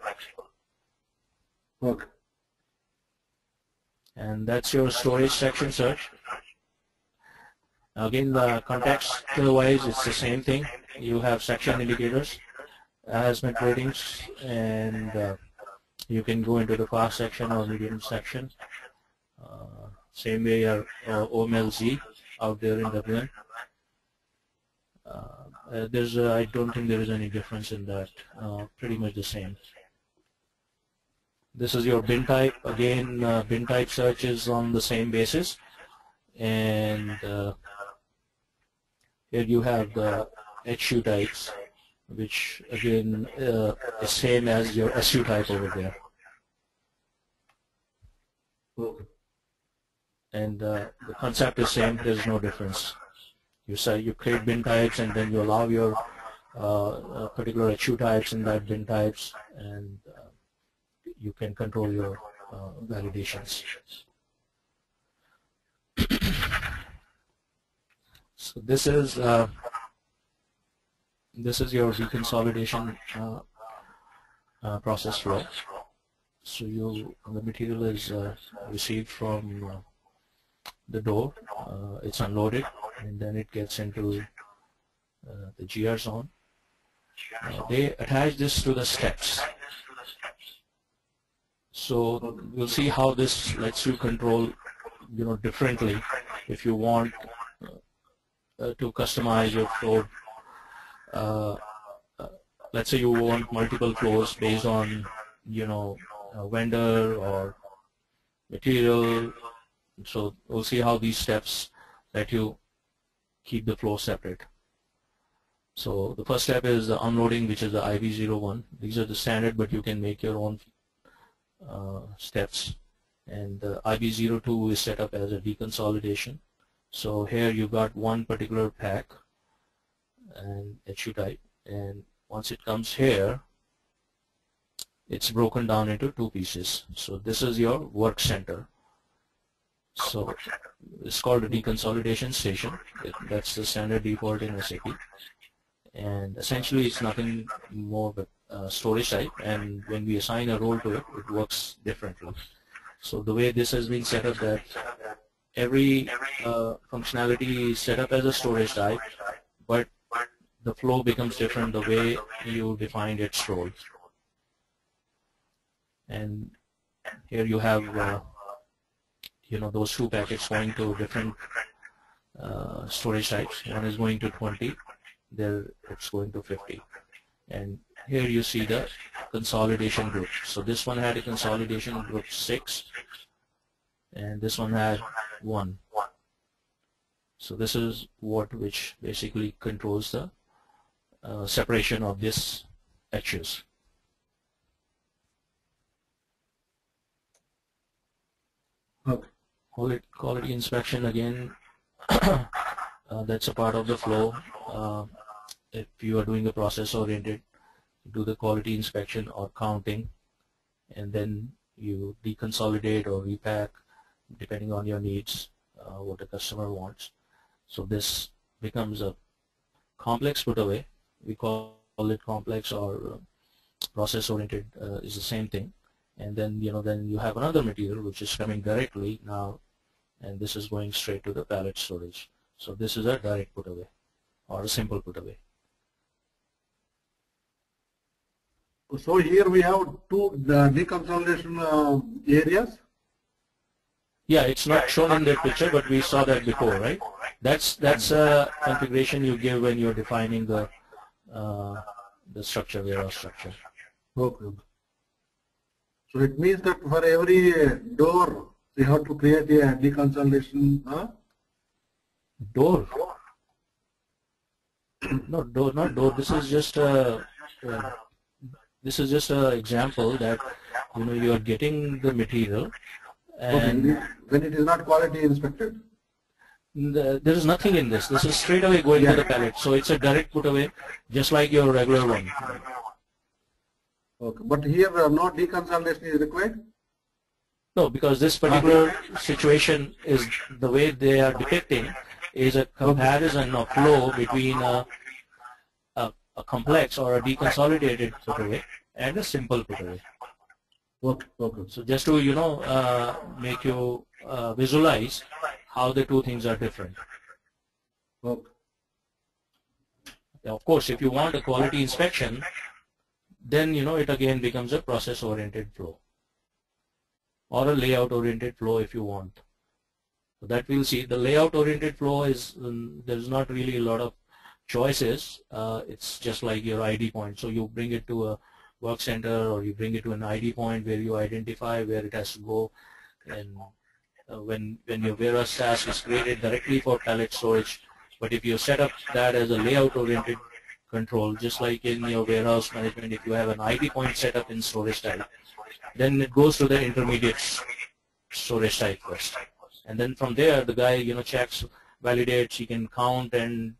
Okay. And that's your storage section search. Again, the context wise, it's the same thing. You have section indicators, management ratings, and you can go into the fast section or medium section. Same way your OMLZ out there in WM. I don't think there is any difference in that. Pretty much the same. This is your bin type. Again, bin type search is on the same basis, and here you have the HU types, which again is same as your SU type over there. And the concept is same. There's no difference. You say you create bin types, and then you allow your particular HU types in that bin types, and you can control your validations. So this is your deconsolidation process flow. So the material is received from the door, it's unloaded, and then it gets into the GR zone. They attach this to the steps. So we'll see how this lets you control, differently. If you want to customize your flow, let's say you want multiple flows based on, a vendor or material. So we'll see how these steps let you keep the flow separate. So the first step is the unloading, which is the IV01. These are the standard, but you can make your own steps. And the IV02 is set up as a deconsolidation. So here you got one particular pack and HU type, and once it comes here, it's broken down into two pieces. So this is your work center. So it's called a deconsolidation station. That's the standard default in SAP. And essentially it's nothing more but storage type, and when we assign a role to it, it works differently. So the way this has been set up, that every functionality is set up as a storage type, but the flow becomes different the way you defined its role. And here you have those two packets going to different storage types. One is going to 20, there it's going to 50. And here you see the consolidation group. So this one had a consolidation group 6, and this one had 1. So this is which basically controls the separation of this HUs. Okay. Quality inspection again, that's a part of the flow. If you are doing a process oriented, do the quality inspection or counting, and then you deconsolidate or repack depending on your needs, what the customer wants. So this becomes a complex put away. We call it complex or process oriented, is the same thing. And then then you have another material which is coming directly now, and this is going straight to the pallet storage. So this is a direct put away or a simple put away. So here we have two deconsolidation areas. Yeah, it's not shown in that picture, but we saw that before, right? That's a configuration you give when you're defining the structure, warehouse structure. Okay. So it means that for every door you have to create a deconsolidation. Door? No, door, not door. This is just a example that you are getting the material, and okay. When it is not quality inspected. There is nothing in this. This is straight away going to the pallet. So it's a direct put away, just like your regular one. Okay, but here no deconsolidation is required? No, because this particular situation is the way they are depicting is a comparison of flow between a complex or a deconsolidated put away and a simple put away. Okay. Okay. So just to make you visualize how the two things are different. Okay. Now, of course, if you want a quality inspection, then it again becomes a process-oriented flow or a layout-oriented flow if you want. So that we'll see. The layout-oriented flow is there's not really a lot of choices. It's just like your ID point. So you bring it to a work center or you bring it to an ID point where you identify where it has to go, and when your warehouse task is created directly for pallet storage. But if you set up that as a layout-oriented control, just like in your warehouse management, if you have an ID point set up in storage type, then it goes to the intermediate storage type first. And then from there, the guy checks, validates, he can count and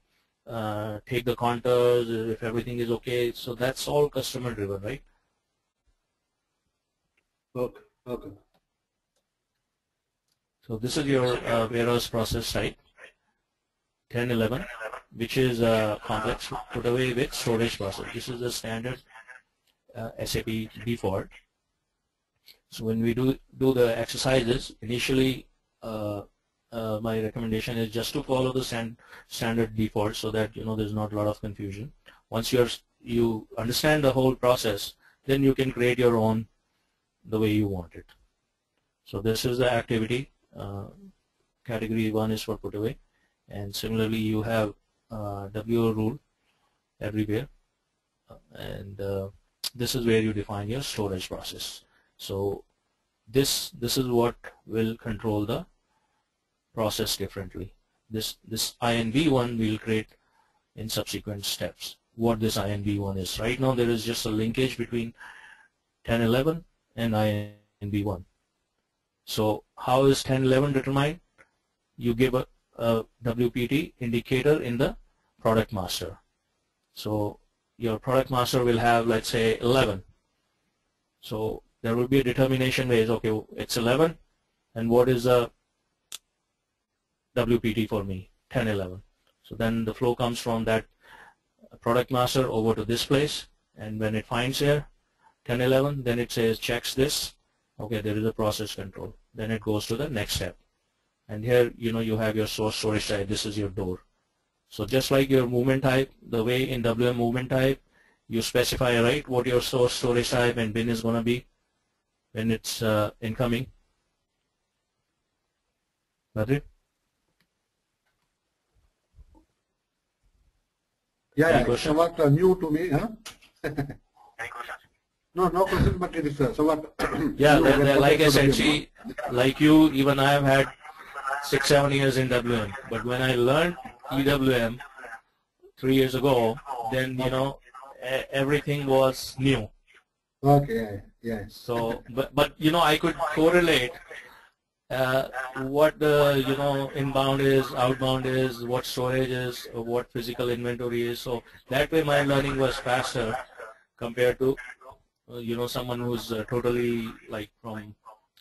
take the counters if everything is okay. So that's all customer driven, right? Okay. Okay. So this is your warehouse process type 1011, which is a complex put away with storage process. This is the standard SAP default. So when we do the exercises, initially my recommendation is just to follow the standard default so that there's not a lot of confusion. Once you understand the whole process, then you can create your own the way you want it. So this is the activity. Category 1 is for put away, and similarly you have WO rule everywhere, and this is where you define your storage process. So this is what will control the process differently. This INV1 we'll create in subsequent steps. What this INV1 is. Right now there is just a linkage between 1011 and INV1. So how is 1011 determined? You give a WPT indicator in the product master. So your product master will have, let's say, 11. So there will be a determination where okay, it's 11, and what is the WPT for me? 1011. So then the flow comes from that product master over to this place, and when it finds here 1011, then it says checks this. Okay, there is a process control. Then it goes to the next step, and here you have your source storage type. This is your door. So just like your movement type, the way in WM movement type, you specify right what your source storage type and bin is going to be when it's incoming. Badri? Yeah, somewhat new to me, huh? No question, but it is somewhat. Yeah, like I said, see, like you, even I have had 6-7 years in WM, but when I learned EWM 3 years ago, then everything was new. Okay, yeah. So, but I could correlate what the inbound is, outbound is, what storage is, what physical inventory is. So that way my learning was faster compared to someone who's totally like from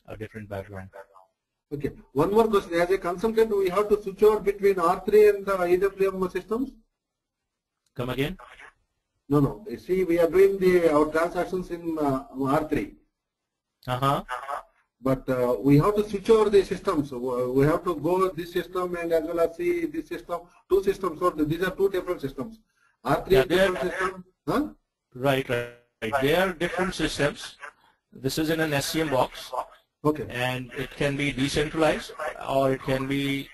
a different background. Okay, one more question. As a consultant, we have to switch over between R3 and the EWM systems? Come again? No. You see, we are doing our transactions in R3. But we have to switch over the systems. We have to go this system and as well as see this system. Two systems. So these are two different systems. R3 is different system. Huh? Right. They are different systems. This is in an SCM box. Okay. And it can be decentralized or it can be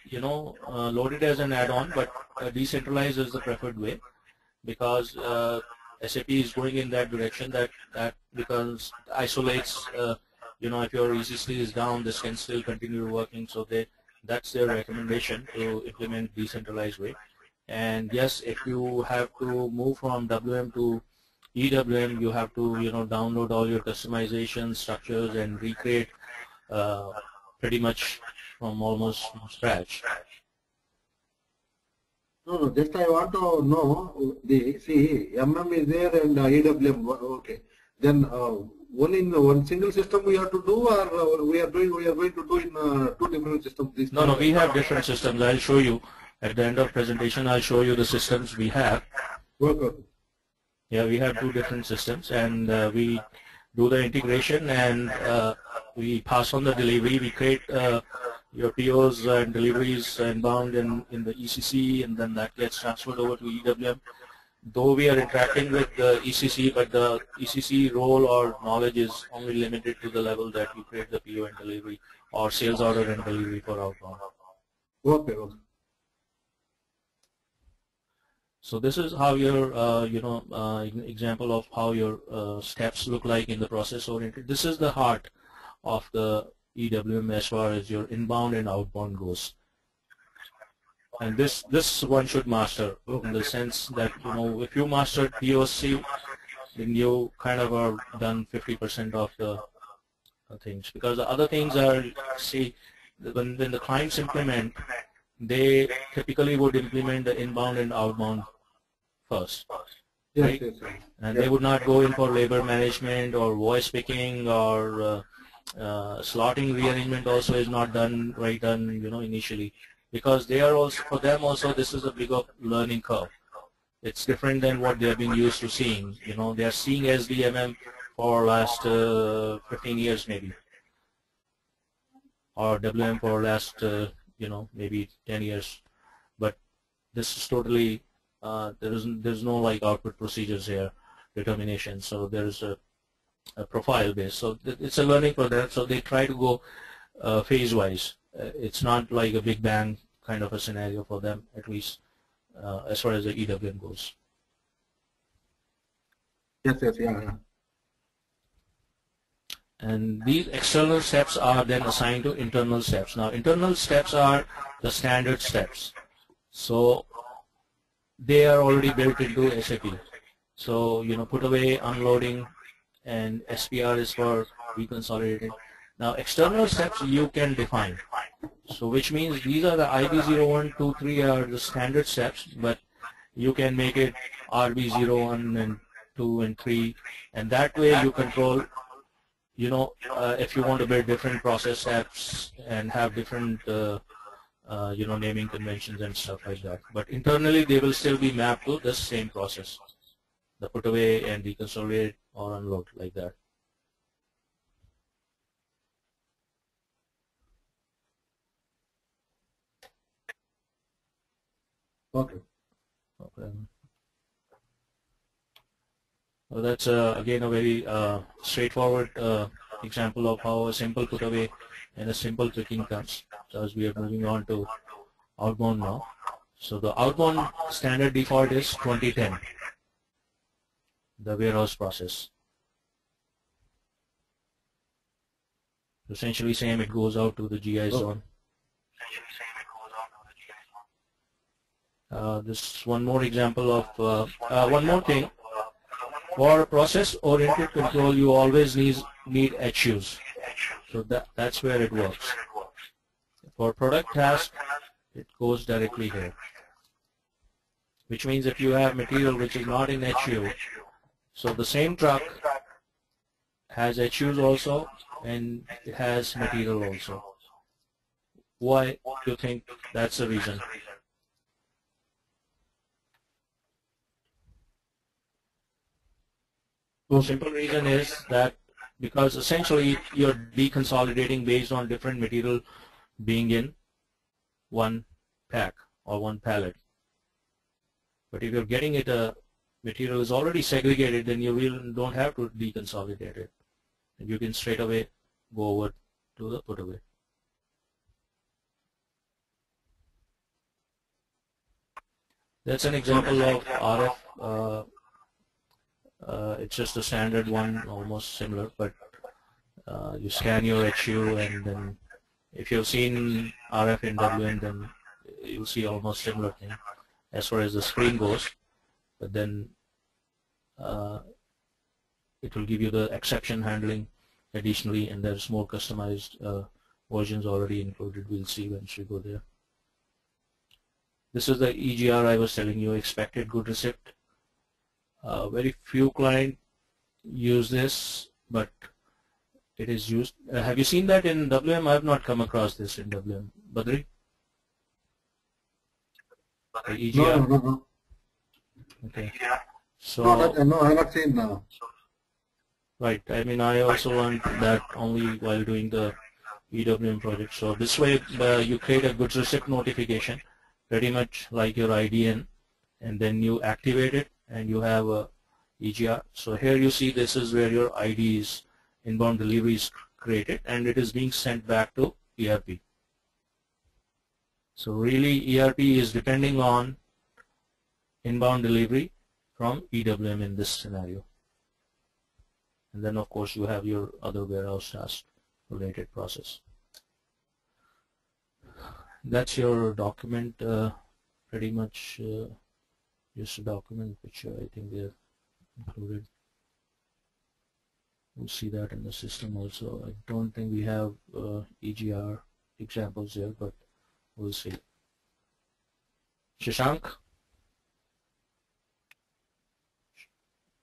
loaded as an add-on, but decentralized is the preferred way, because SAP is going in that direction that because isolates if your EC3 is down, this can still continue working. So that's their recommendation to implement decentralized way. And yes, if you have to move from WM to EWM, you have to download all your customization structures and recreate pretty much from almost scratch. No, just I want to know see MM is there and EWM. Okay. then only in one single system we have to do, or we are going to do in two different systems. This No, we have different systems. I'll show you at the end of presentation. I'll show you the systems we have. Okay. Yeah, we have two different systems, and we do the integration, and we pass on the delivery. We create your POs and deliveries inbound in the ECC, and then that gets transferred over to EWM. Though we are interacting with the ECC, but the ECC role or knowledge is only limited to the level that we create the PO and delivery or sales order and delivery for outbound. Okay. So this is how your example of how your steps look like in the process oriented. This is the heart of the EWM as far as your inbound and outbound goes. And this one should master in the sense that, if you mastered POC, then you kind of are done 50% of the things, because the other things are, see, when the clients implement, they typically would implement the inbound and outbound first, right? Yes. And they would not go in for labor management or voice picking or slotting rearrangement also is not done initially, because they are also, for them also, this is a bigger learning curve. It's different than what they have been used to seeing. They are seeing SDMM for last 15 years maybe, or WM for last maybe 10 years. But this is totally there's no like output procedures here, determination. So there's a profile based. So it's a learning for them. So they try to go phase wise. It's not like a big bang kind of a scenario for them, at least as far as the EWM goes. Yes, yeah. And these external steps are then assigned to internal steps. Now, internal steps are the standard steps. So they are already built into SAP. So, put away, unloading, and SPR is for reconsolidating. Now, external steps you can define. So, which means these are the IB01, 2, 3 are the standard steps, but you can make it RB01 and 2 and 3, and that way you control, if you want to build different process apps and have different, naming conventions and stuff like that. But internally, they will still be mapped to the same process, the put away and deconsolidate or unload, like that. Okay. So that's again a very straightforward example of how a simple put away and a simple picking comes. So as we are moving on to outbound now. So the outbound standard default is 2010, the warehouse process. Essentially same, it goes out to the GI zone. This one more example of one more thing. For process-oriented control, you always need HUs. So that's where it works. For product task, it goes directly here. Which means if you have material which is not in HU, so the same truck has HUs also, and it has material also. Why do you think that's the reason? The simple reason is that because essentially you're deconsolidating based on different material being in one pack or one pallet. But if you're getting it, material is already segregated, then you don't have to deconsolidate it. And you can straight away go over to the put away. That's an example of RF. It's just a standard one, almost similar, but you scan your HU, and then if you've seen RF in WM, then you'll see almost similar thing as far as the screen goes, but then it will give you the exception handling additionally, and there's more customized versions already included. We'll see once we go there. This is the EGR I was telling you, expected good receipt. Very few clients use this, but it is used. Have you seen that in WM? I have not come across this in WM. Badri? The EGR? No. Okay. So, No, I have not seen now. Right. I mean, I also learned that only while doing the EWM project. So this way, you create a goods receipt notification, pretty much like your IDN, and then you activate it, and you have a EGR. So here you see this is where your ID is, inbound delivery is created, and it is being sent back to ERP. So really, ERP is depending on inbound delivery from EWM in this scenario. And then of course you have your other warehouse task related process. That's your document, pretty much just a document which I think they've included. We'll see that in the system also. I don't think we have EGR examples here, but we'll see. Shashank?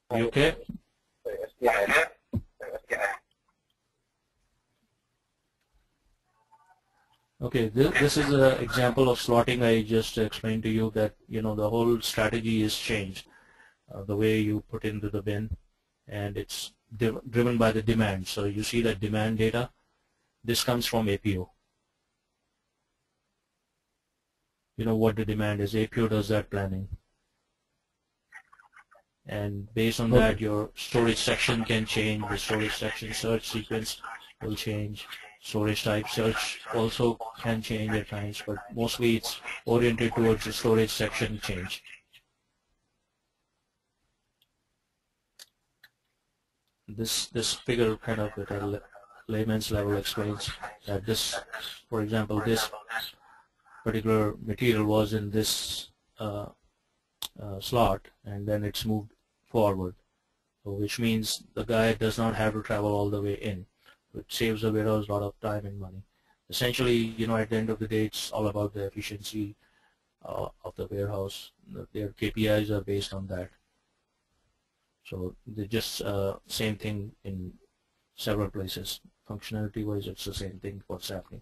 Are you okay? Yeah. Okay, this is an example of slotting. I just explained to you that, you know, the whole strategy is changed, the way you put into the bin, and it's driven by the demand. So you see that demand data, this comes from APO. You know what the demand is. APO does that planning. And based on that, your storage section can change. The storage section search sequence will change. Storage type search also can change at times, but mostly it's oriented towards the storage section change. This figure kind of at a layman's level explains that this, for example, this particular material was in this slot, and then it's moved forward, so which means the guy does not have to travel all the way in. It saves the warehouse a lot of time and money. Essentially, you know, at the end of the day, it's all about the efficiency of the warehouse. Their KPIs are based on that. So they're just same thing in several places. Functionality-wise, it's the same thing what's happening.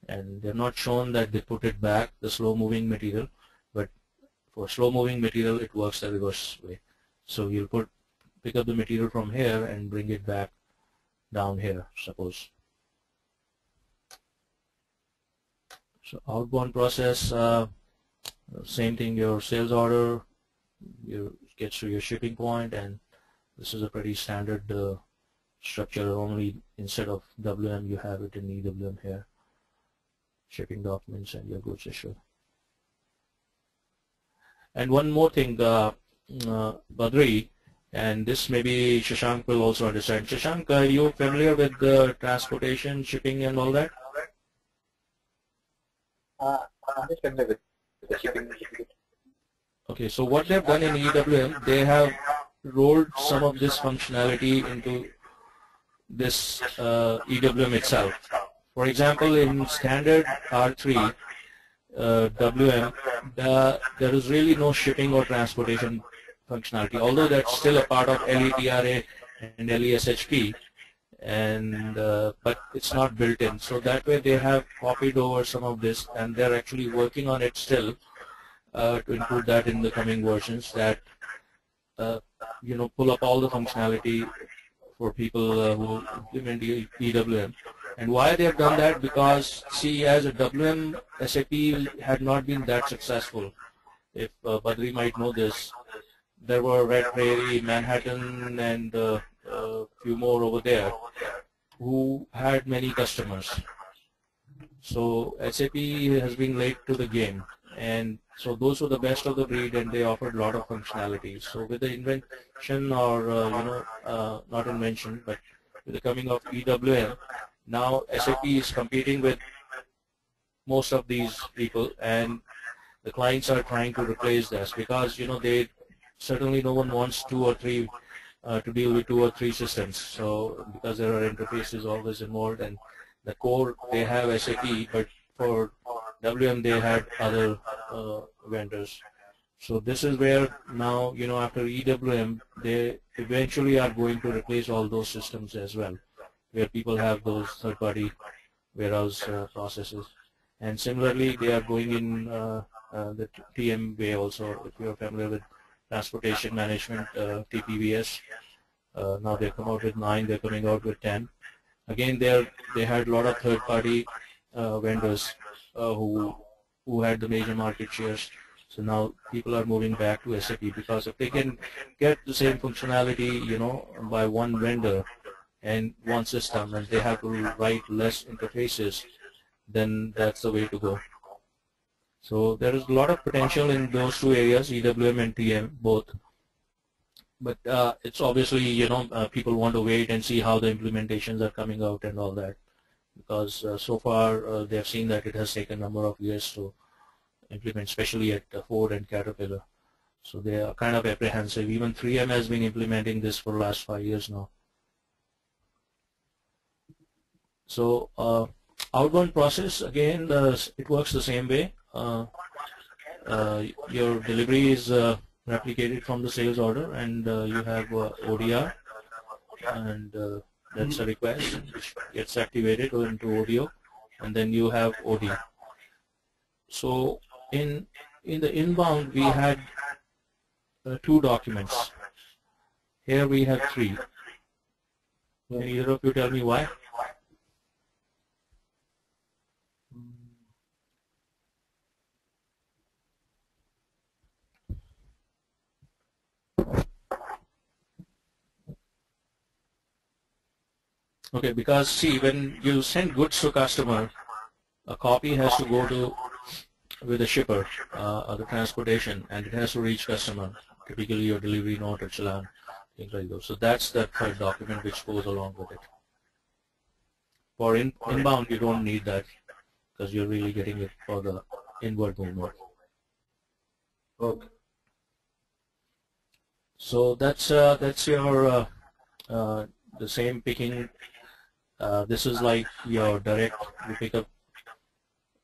And they're not shown that they put it back, the slow-moving material, but for slow-moving material, it works the reverse way. So you'll pick up the material from here and bring it back down here, suppose. So outbound process, same thing, your sales order gets to your shipping point, and this is a pretty standard structure, only instead of WM you have it in EWM here. Shipping documents and your goods issue. And one more thing, Badri, and this maybe Shashank will also understand. Shashank, are you familiar with the transportation, shipping, and all that? I'm just familiar with the shipping. Okay, so what they've done in EWM, they have rolled some of this functionality into this EWM itself. For example, in standard R3 WM, there is really no shipping or transportation functionality, although that's still a part of LETRA and LESHP, and but it's not built in. So that way they have copied over some of this, and they're actually working on it still to include that in the coming versions, that you know, pull up all the functionality for people who implement EWM. And why they have done that? Because, see, as a WM, SAP had not been that successful. If Badri might know this, there were Red Prairie, Manhattan, and a few more over there who had many customers. So SAP has been late to the game, and so those were the best of the breed, and they offered a lot of functionality. So with the invention, or you know, not invention, but with the coming of EWM, now SAP is competing with most of these people, and the clients are trying to replace this, because, you know, they certainly, no one wants two or three to deal with 2 or 3 systems. So because there are interfaces always involved, and the core, they have SAP, but for WM they had other vendors. So this is where now, after EWM, they eventually are going to replace all those systems as well, where people have those third-party warehouse processes. And similarly, they are going in the TM way also. If you are familiar with transportation management, TPVS, now they come out with 9, they're coming out with 10. Again, they had a lot of third-party vendors who had the major market shares. So now people are moving back to SAP, because if they can get the same functionality, by one vendor and one system, and they have to write less interfaces, then that's the way to go. So there is a lot of potential in those two areas, EWM and TM both. But it's obviously, people want to wait and see how the implementations are coming out and all that, because so far they have seen that it has taken a number of years to implement, especially at Ford and Caterpillar. So they are kind of apprehensive. Even 3M has been implementing this for the last 5 years now. So outbound process, again, it works the same way. Your delivery is replicated from the sales order, and you have ODR, and that's a request which gets activated into ODO, and then you have OD. So in the inbound, we had 2 documents. Here we have 3. Can either of you tell me why? Okay, because see, when you send goods to customer, a copy has to go with the shipper or the transportation, and it has to reach customer, typically your delivery note or challan, things like those. So that's the third document which goes along with it. For inbound, you don't need that, because you're really getting it for the inward movement. Okay. So that's your the same picking. This is like your direct, you pick up,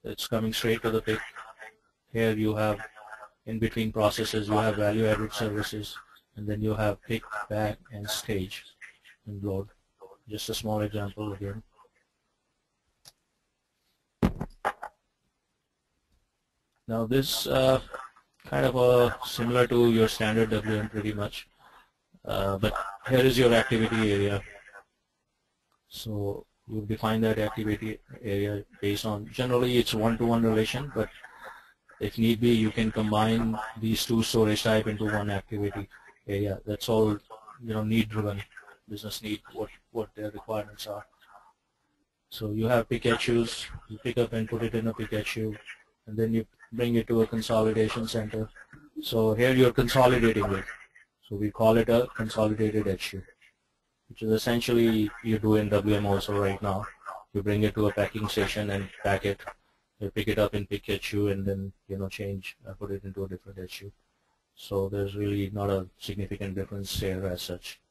it's coming straight to the pick. Here you have, in between processes, you have value-added services, and then you have pick, pack, and stage, and load. Just a small example again. Now this kind of similar to your standard WM pretty much, but here is your activity area. So you define that activity area based on, generally it's one-to-one relation, but if need be, you can combine these 2 storage type into one activity area. That's all, need-driven, business need, what their requirements are. So you have pick and choose, you pick up and put it in a pick and choose, and then you bring it to a consolidation center. So here you're consolidating it. So we call it a consolidated HU, which is essentially you do in WM also right now. You bring it to a packing station and pack it. You pick it up in pick HU, and then change, put it into a different HU. So there's really not a significant difference here as such.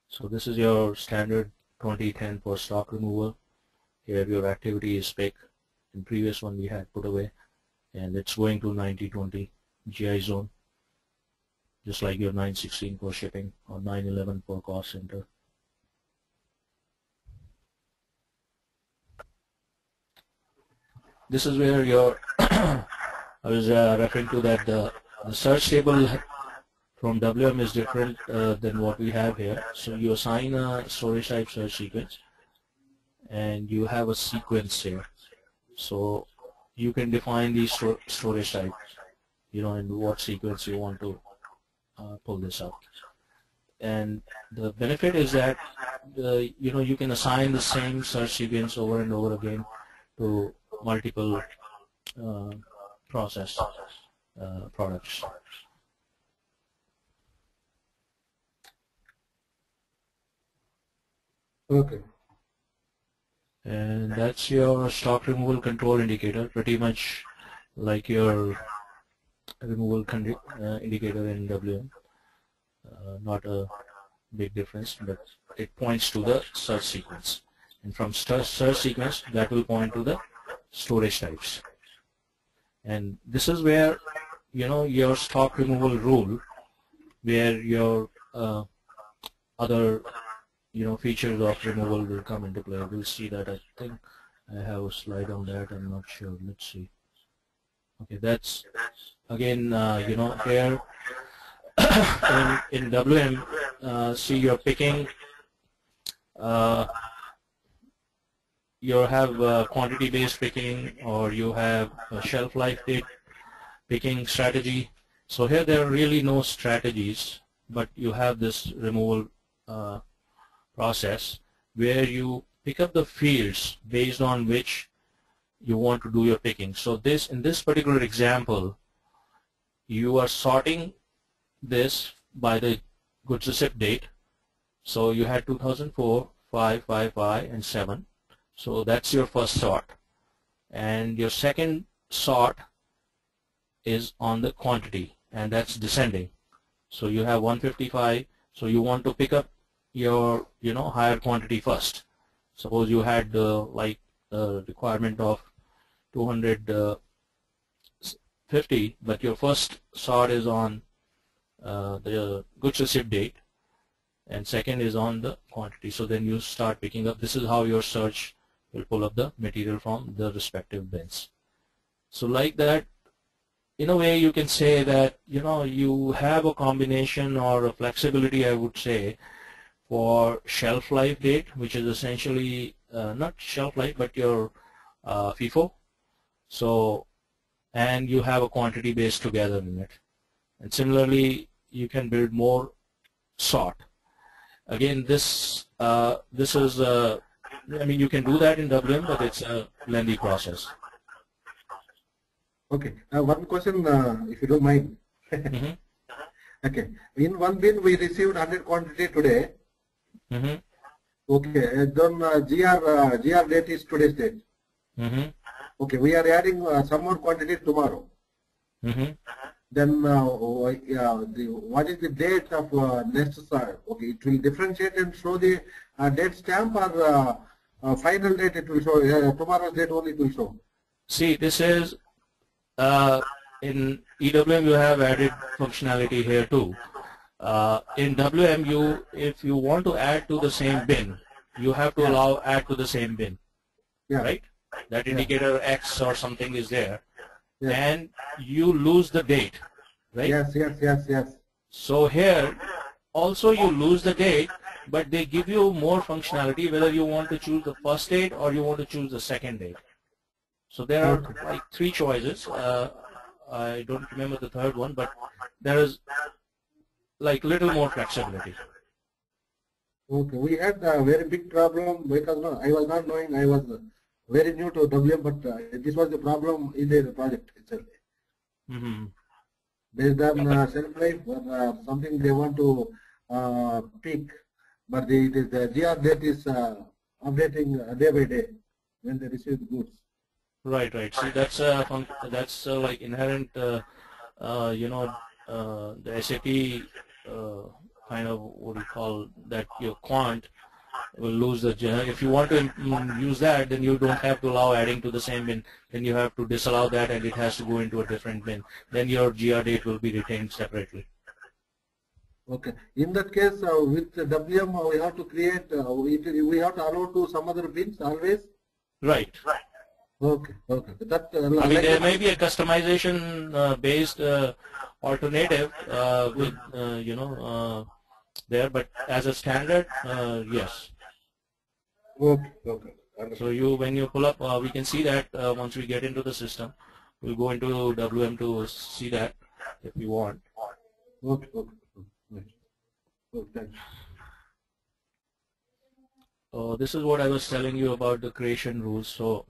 So this is your standard 2010 for stock removal. Here your activity is pick. In previous one we had put away, and it's going to 9020 GI zone, just like your 916 for shipping or 911 for cost center. This is where your I was referring to that the search table from WM is different than what we have here. So you assign a storage type search sequence, and you have a sequence here. So you can define these storage type, in what sequence you want to pull this up. And the benefit is that you can assign the same search sequence over and over again to multiple process products. Okay. And that's your stock removal control indicator, pretty much like your removal indicator in WM. Not a big difference, but it points to the search sequence. And from search sequence, that will point to the storage types. And this is where your stock removal rule, where your other features of removal will come into play. We'll see that. I think I have a slide on that. I'm not sure. Let's see. Okay, that's again here in WM. See, you're picking. You have quantity-based picking, or you have a shelf life date picking strategy. So here there are really no strategies, but you have this removal process where you pick up the fields based on which you want to do your picking. So in this particular example, you are sorting this by the goods receipt date. So you had 2004, 5, 5, 5, and 7. So that's your first sort. And your second sort is on the quantity, and that's descending. So you have 155. So you want to pick up your higher quantity first. Suppose you had like a requirement of 250, but your first sort is on the goods receipt date, and second is on the quantity. So then you start picking up. This is how your search will pull up the material from the respective bins. So like that, in a way you can say that you have a combination or a flexibility, I would say, for shelf life date, which is essentially not shelf life but your FIFO. So, and you have a quantity base together in it. And similarly, you can build more sort. Again, this is I mean, you can do that in WM, but it's a lengthy process. Okay. One question, if you don't mind. Mm-hmm. Okay. In one bin, we received 100 quantity today. Mm-hmm. Okay. Then GR date is today's date. Mm-hmm. Okay. We are adding some more quantity tomorrow. Mm-hmm. Then what is the date of next sort? Okay. It will differentiate and show the date stamp, or final date it will show. Tomorrow's date only it will show. See, this is in EWM you have added functionality here too. In WM, if you want to add to the same bin, you have to allow add to the same bin, right? That indicator X or something is there, and you lose the date, right? Yes. So here also you lose the date, but they give you more functionality whether you want to choose the first date or you want to choose the second date. So there are like 3 choices. I don't remember the third one, but there is like little more flexibility. Okay, we had a very big problem because I was not knowing, I was very new to WM, but this was the problem in the project itself. Mm-hmm. Based on shelf life or something they want to pick, but the GR date is updating day by day when they receive the goods. Right. See, that's like inherent, the SAP kind of what do you call that, your quant will lose the, if you want to use that, then you don't have to allow adding to the same bin, then you have to disallow that and it has to go into a different bin, then your GR date will be retained separately. Okay, in that case with WM we have to create, we have to allow to some other bins always? Right. Okay. That, I mean, there may be a customization based alternative with there, but as a standard, yes. Okay. So when you pull up, we can see that once we get into the system, we'll go into WM to see that if we want. Okay. Thanks. This is what I was telling you about the creation rules. So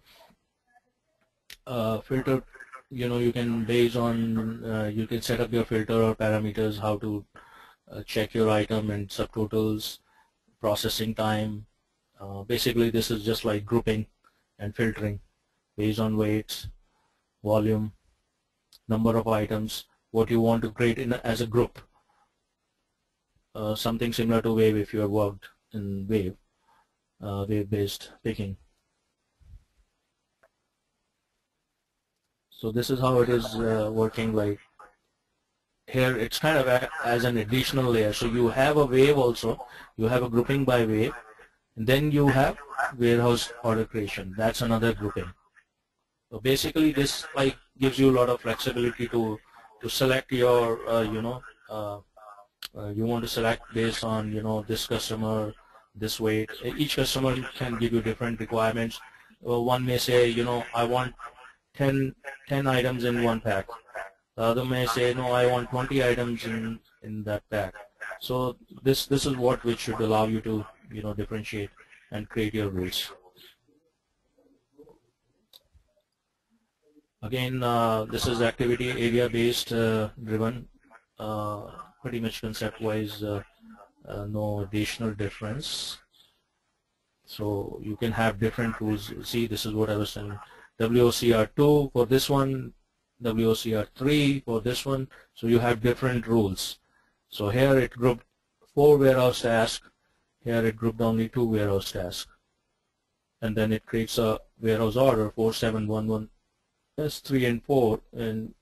filter, you can base on, you can set up your filter or parameters, how to check your item and subtotals, processing time. Basically this is just like grouping and filtering based on weights, volume, number of items, what you want to create as a group. Something similar to Wave if you have worked in Wave, wave-based picking. So this is how it is working like here it's kind of as an additional layer. So you have a wave also, you have a grouping by wave, and then you have warehouse order creation. That's another grouping. So basically this like gives you a lot of flexibility to select your you want to select based on this customer, this weight. Each customer can give you different requirements. One may say I want 10 items in one pack. The other may say no, I want 20 items in that pack. So this is what which should allow you to differentiate and create your rules. Again, this is activity area based driven, pretty much concept wise, no additional difference. So you can have different rules. See, this is what I was saying. WOCR2 for this one, WOCR3 for this one. So you have different rules. So here it grouped 4 warehouse tasks. Here it grouped only 2 warehouse tasks. And then it creates a warehouse order 4711. That's 3 and 4, and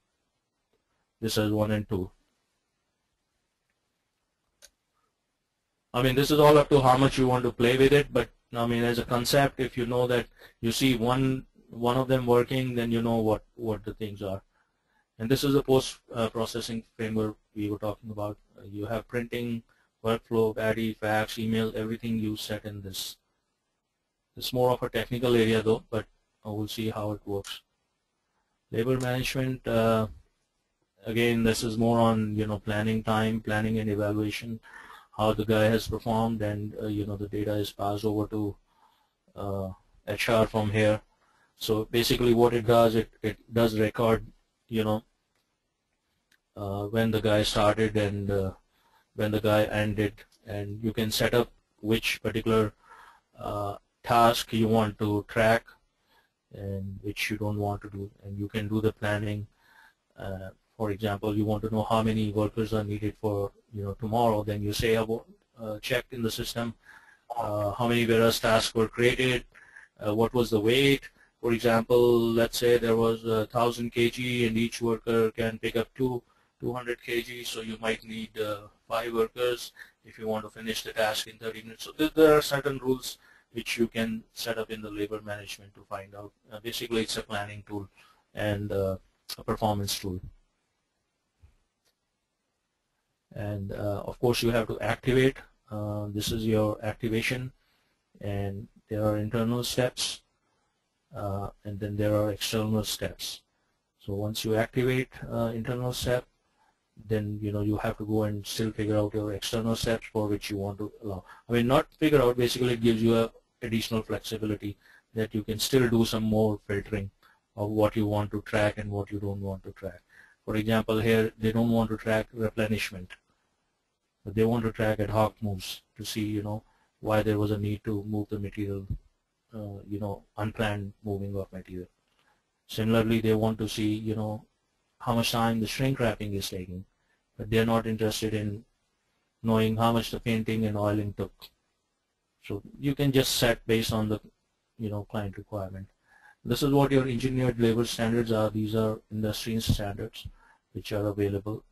this is 1 and 2. I mean, this is all up to how much you want to play with it, but I mean, as a concept, if you know that you see one of them working, then you know what the things are. And this is the post-processing framework we were talking about. You have printing, workflow, BADI, fax, email, everything you set in this. It's more of a technical area though, but we'll see how it works. Labor management, again, this is more on planning time, planning and evaluation, how the guy has performed, and the data is passed over to HR from here. So basically, what it does, it does record when the guy started and when the guy ended, and you can set up which particular task you want to track and which you don't want to do, and you can do the planning. For example, you want to know how many workers are needed for tomorrow, then you say checked in the system how many warehouse tasks were created, what was the weight. For example, let's say there was 1,000 kg and each worker can pick up 200 kg, so you might need 5 workers if you want to finish the task in 30 minutes. So there are certain rules which you can set up in the labor management to find out. Basically, it's a planning tool and a performance tool. And of course, you have to activate. This is your activation, and there are internal steps, and then there are external steps. So once you activate internal step, then you have to go and still figure out your external steps for which you want to allow. I mean, not figure out, basically it gives you a additional flexibility that you can still do some more filtering of what you want to track and what you don't want to track. For example, here they don't want to track replenishment, but they want to track ad hoc moves to see why there was a need to move the material, unplanned moving of material. Similarly, they want to see how much time the shrink wrapping is taking, but they're not interested in knowing how much the painting and oiling took. So you can just set based on the client requirement. This is what your engineered labor standards are. These are industry standards which are available,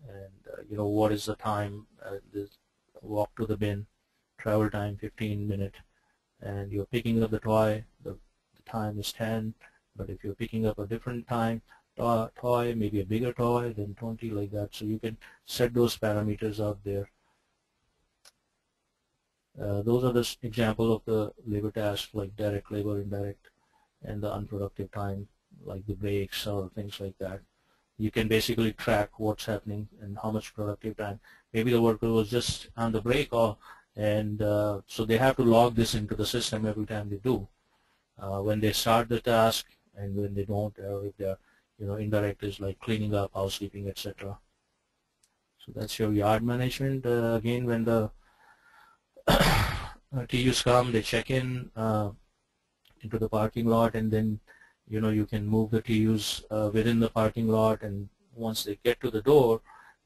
and what is the time, this walk to the bin, travel time 15 minutes, and you're picking up the toy, the time is 10, but if you're picking up a different time toy, maybe a bigger toy, then 20, like that. So you can set those parameters out there. Those are the example of the labor tasks like direct labor, indirect, and the unproductive time like the breaks or things like that. You can basically track what's happening and how much productive time. Maybe the worker was just on the break, and so they have to log this into the system every time they do. When they start the task and when they don't, or if they're indirect is like cleaning up, housekeeping, etc. So that's your yard management. Again, when the TUs come, they check in into the parking lot, and then you can move the TUs within the parking lot, and once they get to the door,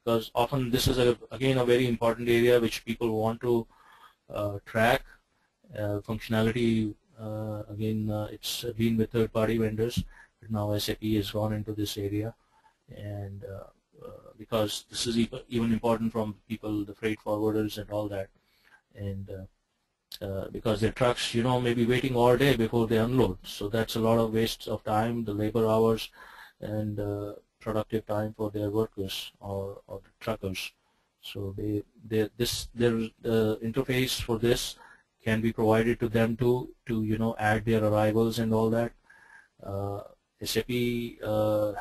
because often this is again a very important area which people want to track functionality. Again, it's been with third-party vendors, but now SAP has gone into this area, and because this is even important from people, the freight forwarders and all that, and because their trucks, may be waiting all day before they unload. So that's a lot of waste of time, the labor hours, and productive time for their workers or the truckers. So their interface for this can be provided to them to add their arrivals and all that. SAP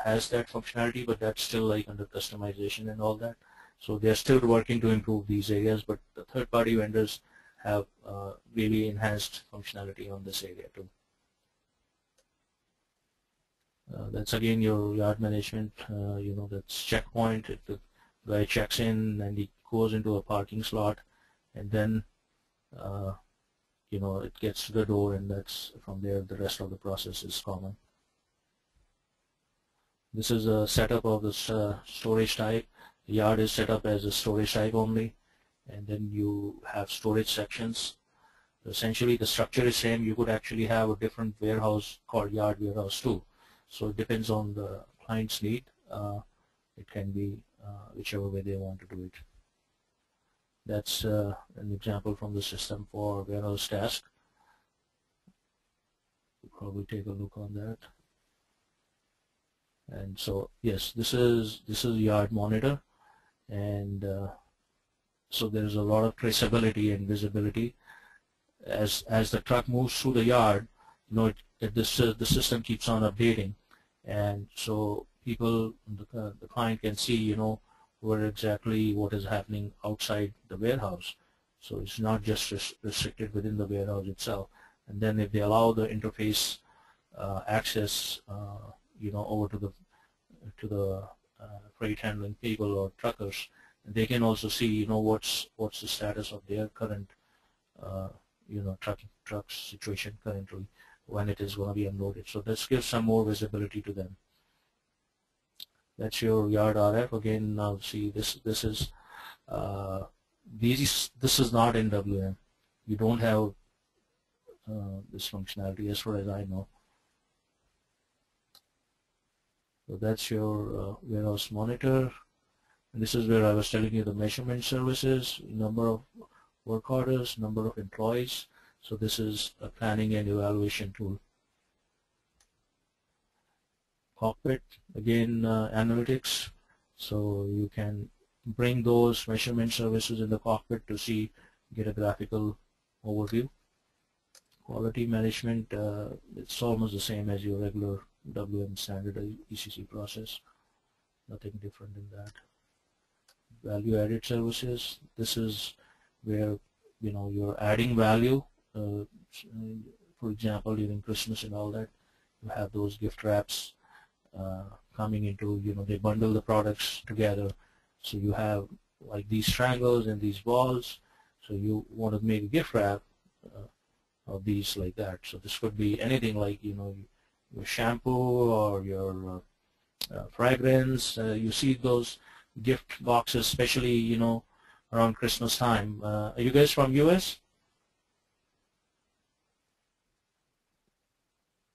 has that functionality, but that's still like under customization and all that. So they're still working to improve these areas, but the third-party vendors have really enhanced functionality on this area too. That's again your yard management. That's checkpoint. If the guy checks in and he goes into a parking slot, and then it gets to the door, and that's from there the rest of the process is common. This is a setup of this storage type. The yard is set up as a storage type only, and then you have storage sections. Essentially the structure is same. You could actually have a different warehouse called yard warehouse too. So it depends on the client's need. It can be whichever way they want to do it. That's an example from the system for warehouse task. We'll probably take a look on that. And so yes, this is yard monitor, and so there's a lot of traceability and visibility as the truck moves through the yard. The system keeps on updating, and so people, the client can see where exactly what is happening outside the warehouse. So it's not just restricted within the warehouse itself. And then if they allow the interface access over to the freight handling people or truckers, they can also see what's the status of their current truck situation currently, when it is going to be unloaded. So this gives some more visibility to them. That's your yard RF. Again, now see this is this is not in EWM. You don't have this functionality as far as I know. So that's your warehouse monitor. And this is where I was telling you the measurement services, number of work orders, number of employees. So this is a planning and evaluation tool. Cockpit, again analytics. So you can bring those measurement services in the cockpit to get a graphical overview. Quality management, it's almost the same as your regular WM standard ECC process. Nothing different in that. Value added services, this is where you're adding value. For example, during Christmas and all that, you have those gift wraps coming into, they bundle the products together. So you have like these triangles and these balls. So you want to make a gift wrap of these like that. So this could be anything like your shampoo or your fragrance. You see those gift boxes, especially around Christmas time. Are you guys from US?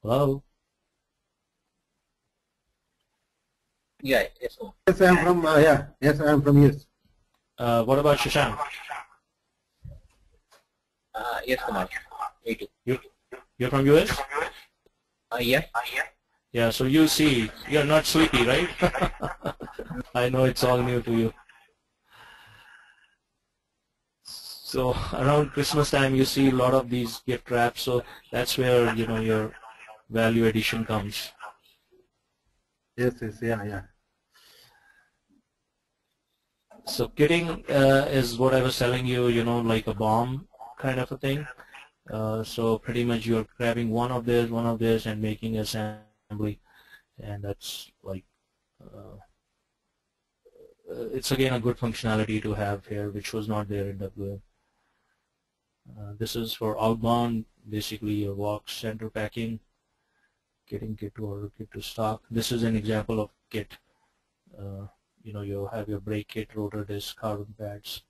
Hello? Yeah, yes. Yes, I am from yes, I am from US. What about Shashank? Yes, Kumar. Me too. You're from US? Yeah. Yeah, so you see, you're not sleepy, right? I know it's all new to you. So around Christmas time, you see a lot of these gift wraps. So that's where your value addition comes. Yes, yeah. So kitting is what I was telling you, like a bomb kind of a thing. So pretty much you're grabbing one of this, and making assembly, and that's like it's again a good functionality to have here, which was not there in WM. This is for outbound, basically your walk center packing, getting kit to order, kit to stock. This is an example of kit. You have your brake kit, rotor disc, carbon pads.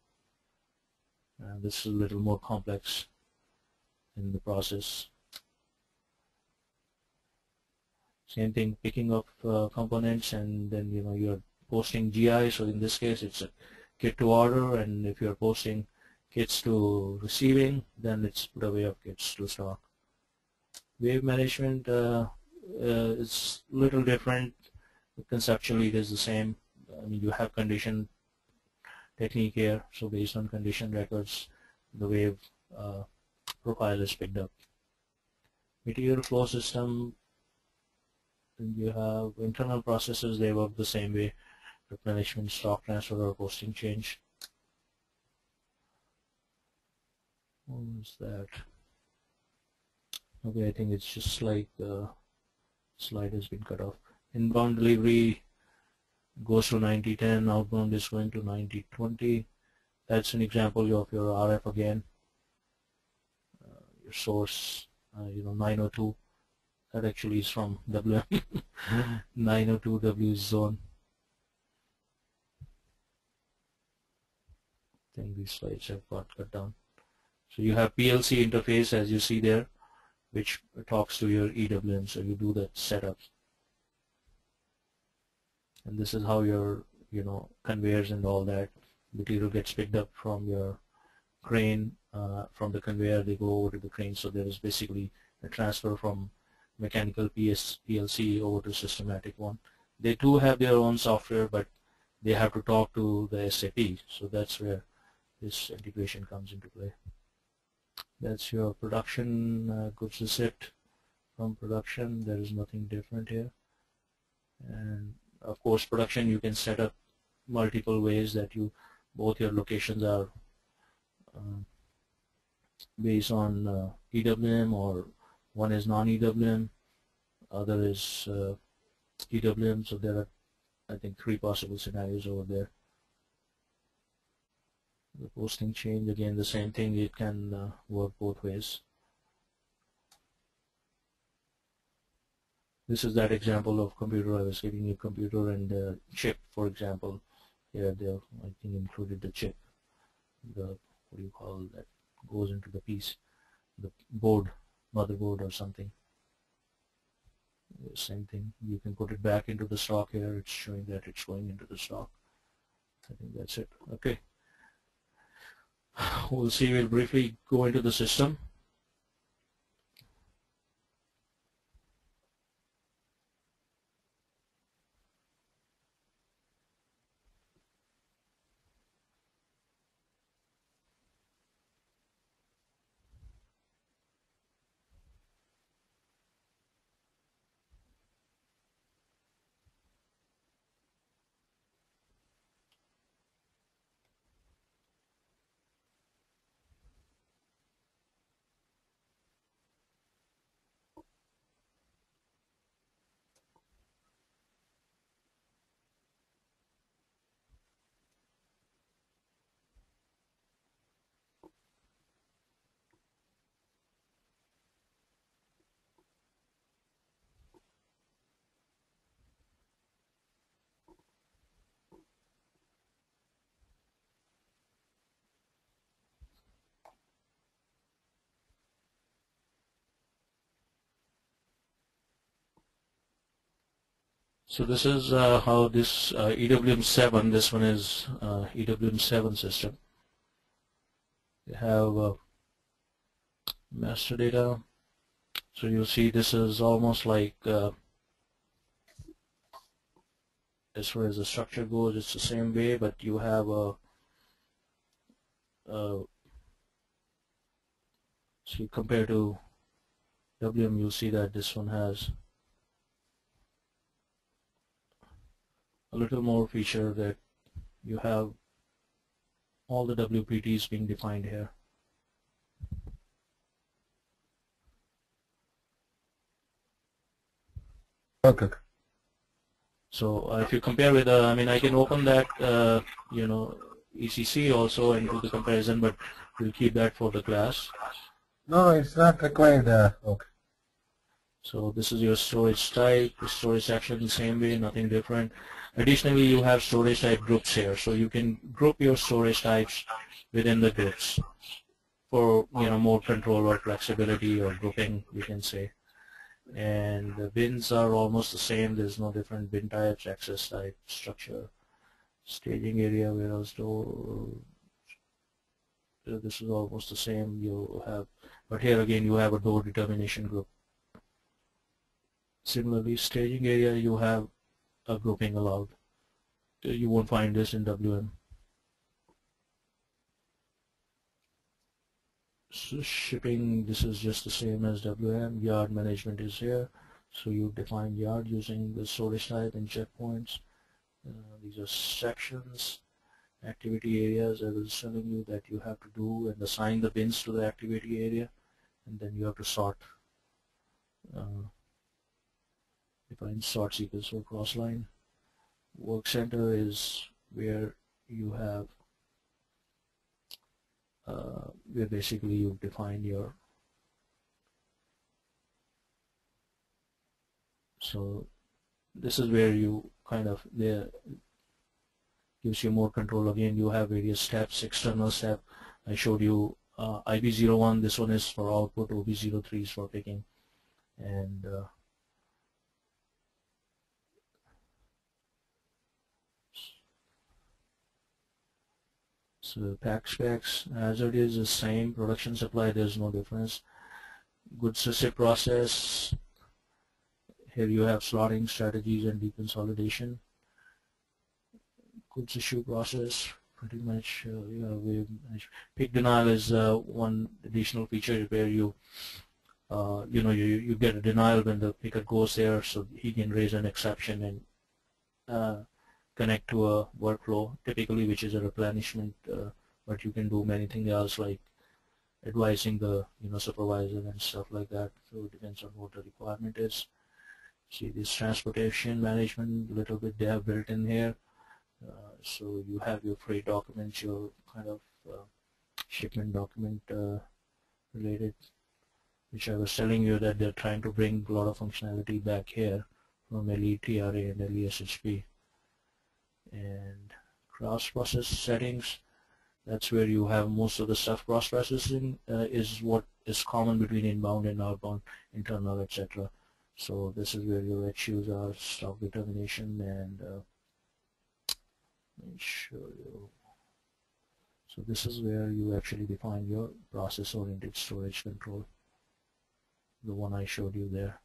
This is a little more complex in the process. Same thing, picking up components, and then you're posting GI, so in this case it's a kit to order, and if you're posting kits to receiving, then it's put away of kits to stock. Wave management is a little different. Conceptually it is the same. I mean, you have condition technique here, so based on condition records the wave profile is picked up. Material flow system, and you have internal processes, they work the same way: replenishment, stock transfer, or posting change. What was that? Okay, I think it's just like the slide has been cut off. Inbound delivery goes to 90-10, outbound is going to 90-20. That's an example of your RF again. Your source, 902. That actually is from WM. 902 W is zone. I think these slides have got cut down. So you have PLC interface, as you see there, which talks to your EWM. So you do that setup. And this is how your conveyors and all that material gets picked up from your crane. From the conveyor they go over to the crane, so there is basically a transfer from mechanical PLC over to systematic one. They do have their own software, but they have to talk to the SAP, so that's where this integration comes into play. That's your production goods receipt from production. There is nothing different here. And of course, production you can set up multiple ways that both your locations are based on EWM, or one is non-EWM, other is EWM. So there are, I think, 3 possible scenarios over there. The posting change, again the same thing, it can work both ways. This is that example of computer I was giving you, computer and chip, for example. Here they I think included the chip, the what do you call that goes into the piece, the board, motherboard or something. Same thing, you can put it back into the stock here. It's showing that it's going into the stock. I think that's it. Okay, we'll see. We'll briefly go into the system. So this is how this EWM 7, this one is EWM 7 system. You have master data. So you'll see this is almost like as far as the structure goes, it's the same way, but you have see, compared to WM, you'll see that this one has a little more feature, that you have all the WPTs being defined here. Okay. So if you compare with, I mean, I can open that, ECC also and do the comparison, but we'll keep that for the class. No, it's not required. Okay. So this is your storage type, the storage section the same way, nothing different. Additionally, you have storage type groups here, so you can group your storage types within the groups for more control or flexibility or grouping, we can say. And the bins are almost the same. There's no different bin types, access type, structure, Staging area, warehouse door. This is almost the same you have, but here again you have a door determination group. Similarly, staging area, you have a grouping allowed. You won't find this in WM. So shipping, this is just the same as WM. Yard management is here, so you define yard using the storage type and checkpoints. These are sections. Activity areas, I was telling you that you have to do and assign the bins to the activity area, and then you have to sort. Define sort sequence for cross line. Work center is where you have where basically you define your, so this is where you kind of, there gives you more control. Again, you have various steps. External step, I showed you IB01, this one is for output, OB03 is for picking, and so pack specs, as it is the same. Production supply, there's no difference. Goods receipt process, here you have slotting strategies and deconsolidation. Goods issue process, pretty much pick denial is one additional feature where you you get a denial when the picker goes there, so he can raise an exception and connect to a workflow, typically, which is a replenishment, but you can do many things else like advising the supervisor and stuff like that. So it depends on what the requirement is. See this transportation management, a little bit they have built in here. So you have your freight documents, your kind of shipment document related, which I was telling you that they're trying to bring a lot of functionality back here from LETRA and LESHP. And cross-process settings, that's where you have most of the stuff. Cross-processing is what is common between inbound and outbound, internal, etc. So this is where your issues are, stock determination, and let me show you. So this is where you actually define your process-oriented storage control, the one I showed you there.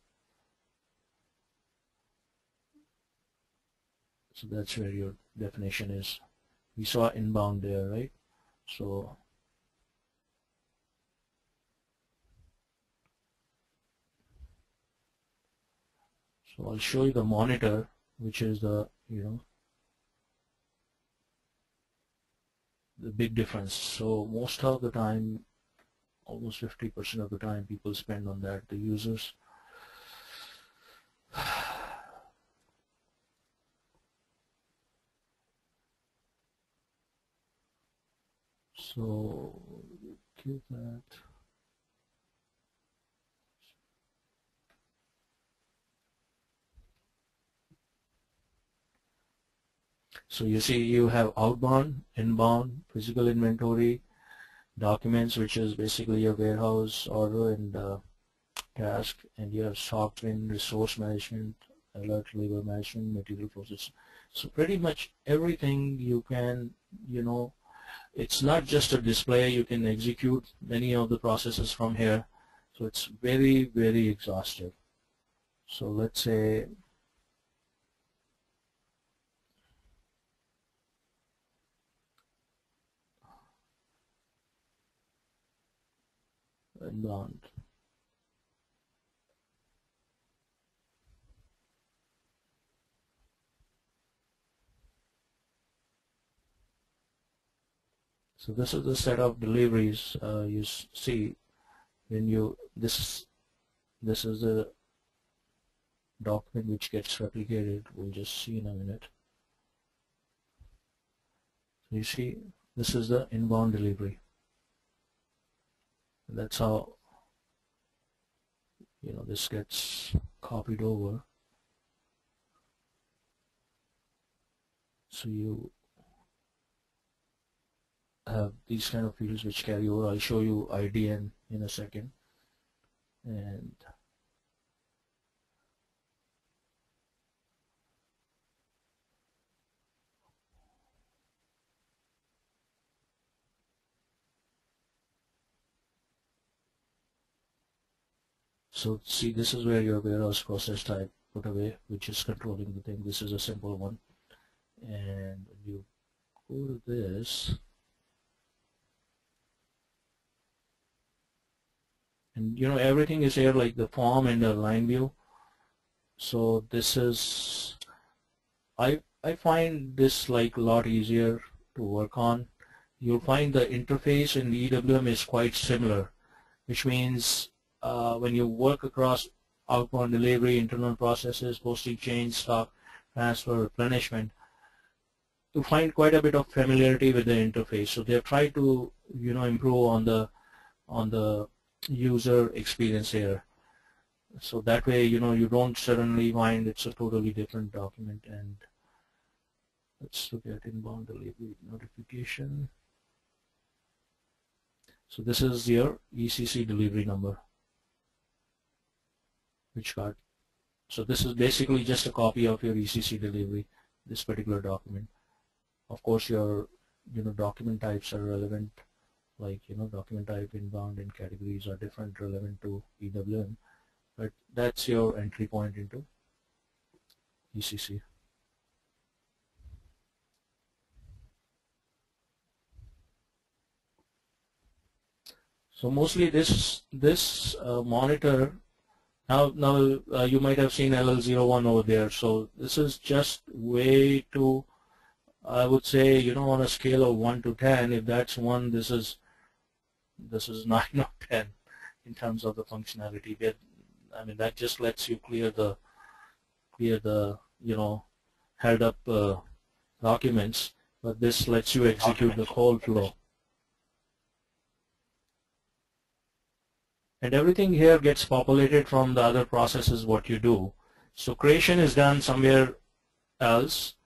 So that's where your definition is. We saw inbound there, right? So I'll show you the monitor, which is the the big difference. So most of the time, almost 50% of the time, people spend on that, the users. So keep that. So you see you have outbound, inbound, physical inventory, documents, which is basically your warehouse order and task, and you have stock bin, resource management, alert, labor management, material process. So pretty much everything you can, it's not just a display, you can execute many of the processes from here. So it's very, very exhaustive. So let's say inbound. So this is the set of deliveries you see when you this is the document which gets replicated. We'll just see in a minute. So you see this is the inbound delivery. That's how this gets copied over. So you have these kind of fields which carry over. I'll show you IDN in a second. And So see, this is where your warehouse process type put away, which is controlling the thing. This is a simple one. And when you go to this, and everything is here like the form and the line view. So this is, I find this like a lot easier to work on. You'll find the interface in the EWM is quite similar, which means when you work across outbound delivery, internal processes, posting change, stock transfer, replenishment, you find quite a bit of familiarity with the interface. So they've tried to improve on the user experience here. So that way you don't suddenly find it's a totally different document. And let's look at inbound delivery notification. So this is your ECC delivery number, which card. So this is basically just a copy of your ECC delivery, this particular document. Of course, your document types are relevant, like document type, inbound, and categories are different, relevant to EWM. But that's your entry point into ECC. So mostly this monitor, now you might have seen LL01 over there. So this is just way too, I would say, on a scale of 1 to 10, if that's 1, this is 9 or 10 in terms of the functionality. I mean, that just lets you clear the held up documents, but this lets you execute the whole flow. And everything here gets populated from the other processes what you do. So creation is done somewhere else,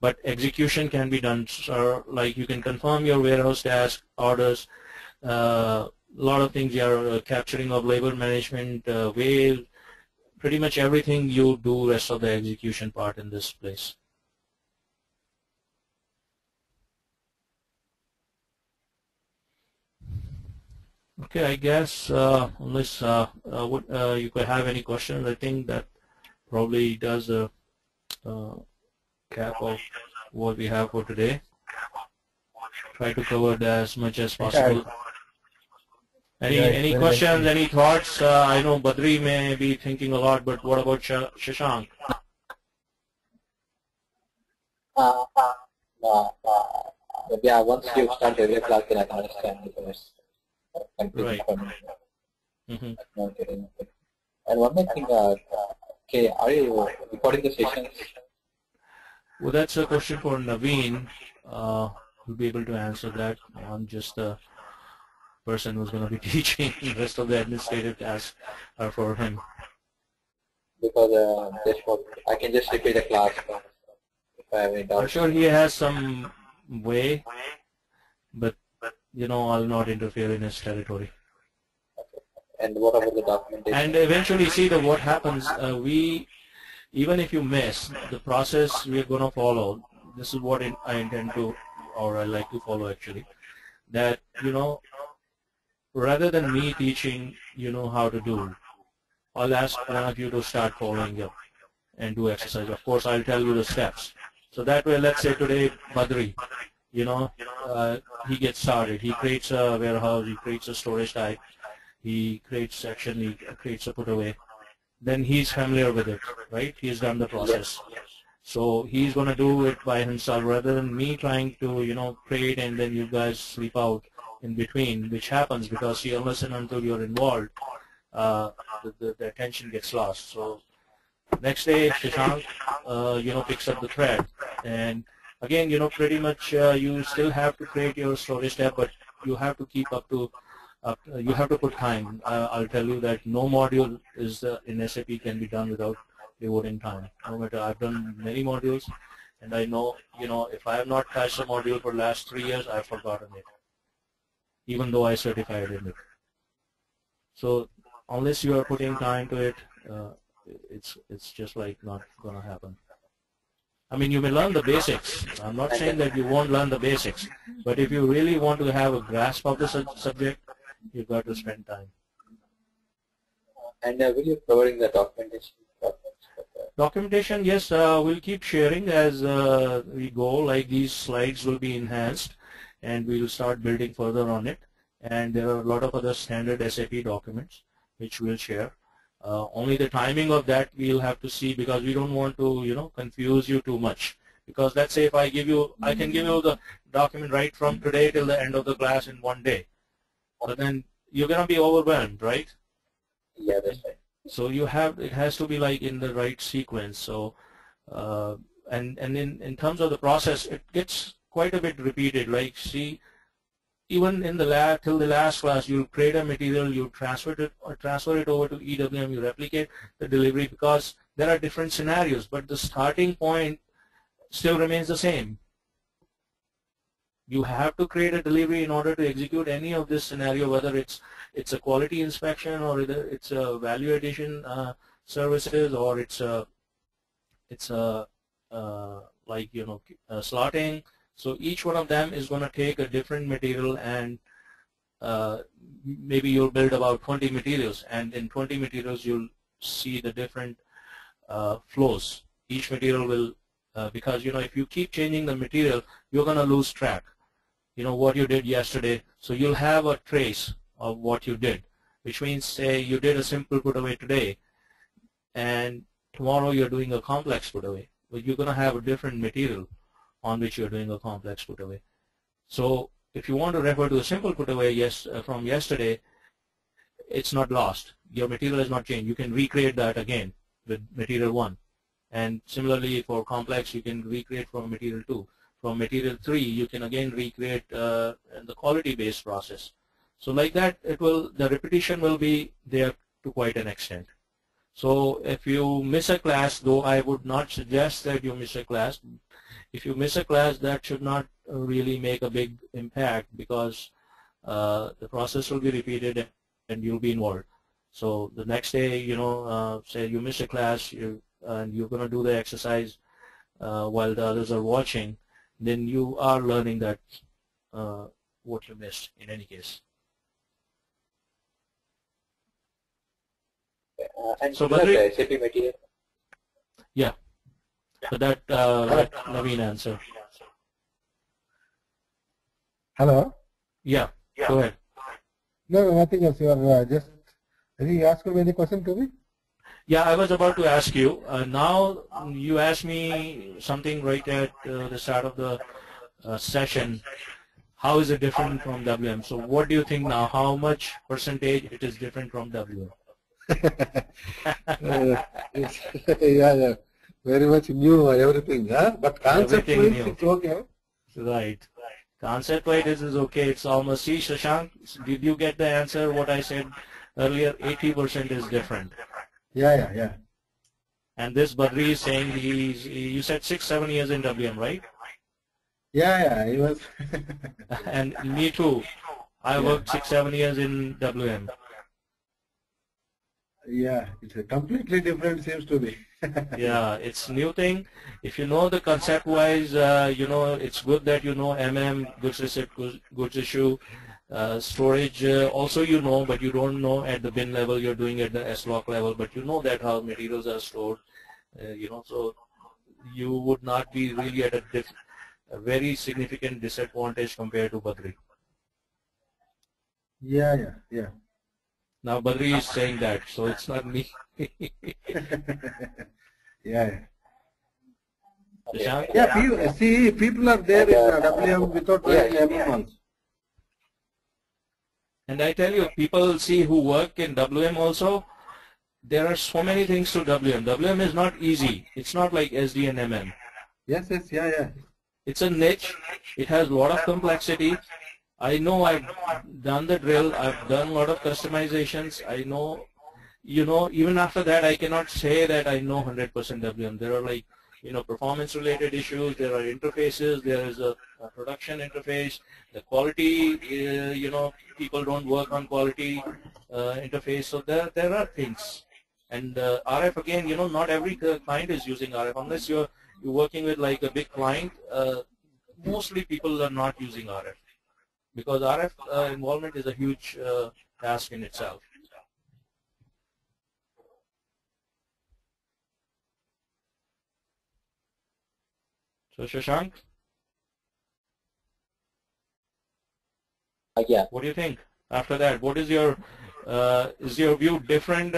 but execution can be done. So like you can confirm your warehouse task, orders, a lot of things here, capturing of labor management, wave, pretty much everything you do rest of the execution part in this place. Okay, I guess unless you could have any questions, I think that probably does a cap of what we have for today. Try to cover that as much as possible. Any questions, any thoughts? I know Badri may be thinking a lot, but what about Shashank? Yeah, once you start the regular class, then I can understand the rest. Right. And one more thing, okay, are you recording the sessions? Well, that's a question for Naveen. He'll be able to answer that. I'm just a person who's going to be teaching. The rest of the administrative tasks are for him. Because I can just repeat the class if I have any doubts. I'm sure he has some way, but I'll not interfere in his territory. And what about the documentation? And eventually, see what happens. Even if you miss the process, we are going to follow. This is what I intend to, or I like to follow actually. That rather than me teaching, how to do, I'll ask one of you to start following up and do exercise. Of course, I'll tell you the steps. So that way, let's say today, Badri, he gets started. He creates a warehouse, he creates a storage type, he creates section, he creates a put away. Then he's familiar with it, right? He's done the process. So he's going to do it by himself rather than me trying to, create and then you guys sleep out in between, which happens because unless and until you're involved, the attention gets lost. So next day, Shashank, picks up the thread. And again, pretty much you still have to create your storage tab, but you have to keep up to, you have to put time. I'll tell you that no module is in SAP can be done without devoting time. No matter, I've done many modules, and I know, if I have not touched a module for the last 3 years, I've forgotten it, even though I certified in it. So unless you are putting time to it, it's just like not going to happen. I mean, you may learn the basics. I'm not saying that you won't learn the basics, but if you really want to have a grasp of the subject, you've got to spend time. And will you providing the documentation? Documentation, yes, we'll keep sharing as we go. Like these slides will be enhanced, and we will start building further on it. And there are a lot of other standard SAP documents which we'll share. Only the timing of that we'll have to see, because we don't want to, confuse you too much. Because let's say if I can give you the document right from today till the end of the class in one day, but then you're gonna be overwhelmed, right? Yeah, that's right. So it has to be like in the right sequence. So and in terms of the process, it gets quite a bit repeated. Like see, even in the till the last class, you create a material, you transfer it over to EWM, you replicate the delivery, because there are different scenarios, but the starting point still remains the same. You have to create a delivery in order to execute any of this scenario, whether it's a quality inspection, or it's a value addition services, or it's a like slotting. So each one of them is going to take a different material, and maybe you'll build about 20 materials, and in 20 materials you'll see the different flows. Each material will, because if you keep changing the material, you're going to lose track. What you did yesterday, so you'll have a trace of what you did, which means, say you did a simple put away today, and tomorrow you're doing a complex put away, but you're going to have a different material on which you're doing a complex put away. So if you want to refer to a simple put away from yesterday, it's not lost. Your material has not changed. You can recreate that again with material 1, and similarly for complex you can recreate from material 2. From material 3, you can again recreate the quality-based process. So like that, the repetition will be there to quite an extent. So if you miss a class, though I would not suggest that you miss a class, if you miss a class, that should not really make a big impact, because the process will be repeated and you'll be involved. So the next day, say you miss a class, and you're going to do the exercise while the others are watching, then you are learning that what you missed in any case. And so the SAP material? Yeah. So that let Naveen answer. Hello? Yeah, go ahead. No, nothing else. You are just, I think you asked me any question to me? Yeah, I was about to ask you. Now you asked me something right at the start of the session. How is it different from WM? So what do you think now? How much percentage it is different from WM? Yeah. Very much new everything, huh? But concept-wise it's okay. Right. Concept-wise it is okay. It's almost, see, Shashank, did you get the answer what I said earlier? 80% is different. Yeah. And this Badri is saying you said 6-7 years in WM, right? Yeah, he was. And me too. I worked 6-7 years in WM. Yeah, it's a completely different seems to be. Yeah, it's new thing. If you know the concept-wise, it's good that you know MM, goods receipt, goods issue, storage. Also you know, but you don't know at the bin level. You're doing at the S-log level, but you know that how materials are stored. So you would not be really at a very significant disadvantage compared to Badri. Yeah. Now Badri is saying that, so it's not me. Yeah. Shashank? Yeah, see, people are there in WM without writing MM also. And I tell you, people see who work in WM also, there are so many things to WM. WM is not easy. It's not like SD and MM. Yes, yeah. It's a niche. It has a lot of complexity. I know I've done the drill. I've done a lot of customizations. I know, even after that, I cannot say that I know 100% WM. There are performance-related issues. There are interfaces. There is a production interface. The quality, people don't work on quality interface. So there are things. And RF, again, not every client is using RF. Unless you're working with like a big client, mostly people are not using RF. Because RF involvement is a huge task in itself. So Shashank, Yeah. what do you think? After that, what is your view different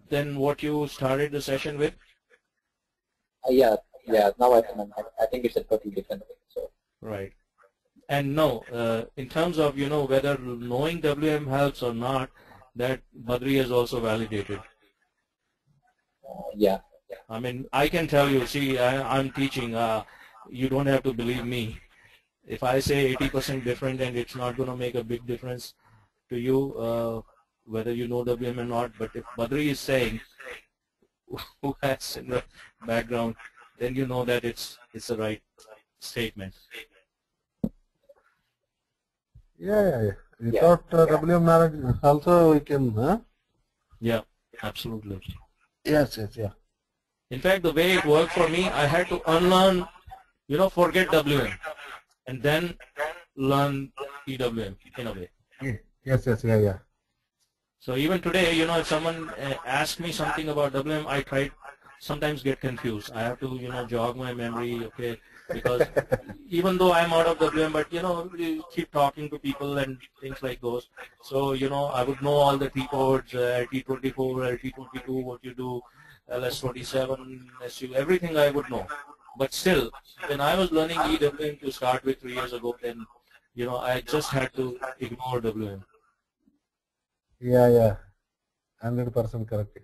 than what you started the session with? Yeah. Now I think it's a totally different thing. So. Right. And no, in terms of whether knowing WM helps or not, that Badri has also validated. Yeah. I mean, I can tell you. See, I'm teaching. You don't have to believe me. If I say 80% different, and it's not going to make a big difference to you, whether you know WM or not. But if Badri is saying, who has in the background, then you know that it's the right statement. Yeah. Without WM knowledge, also we can. Yeah, absolutely. Yes. Yeah. In fact, the way it worked for me, I had to unlearn, forget WM, and then learn EWM in a way. Yes. Yeah. So even today, if someone asks me something about WM, I sometimes get confused. I have to, jog my memory, okay, because even though I'm out of WM, but, you keep talking to people and things like those. So, I would know all the T codes, LT24, LT22, what you do, LS27, SU, everything I would know. But still, when I was learning EWM to start with 3 years ago, then, I just had to ignore WM. Yeah. 100% correct.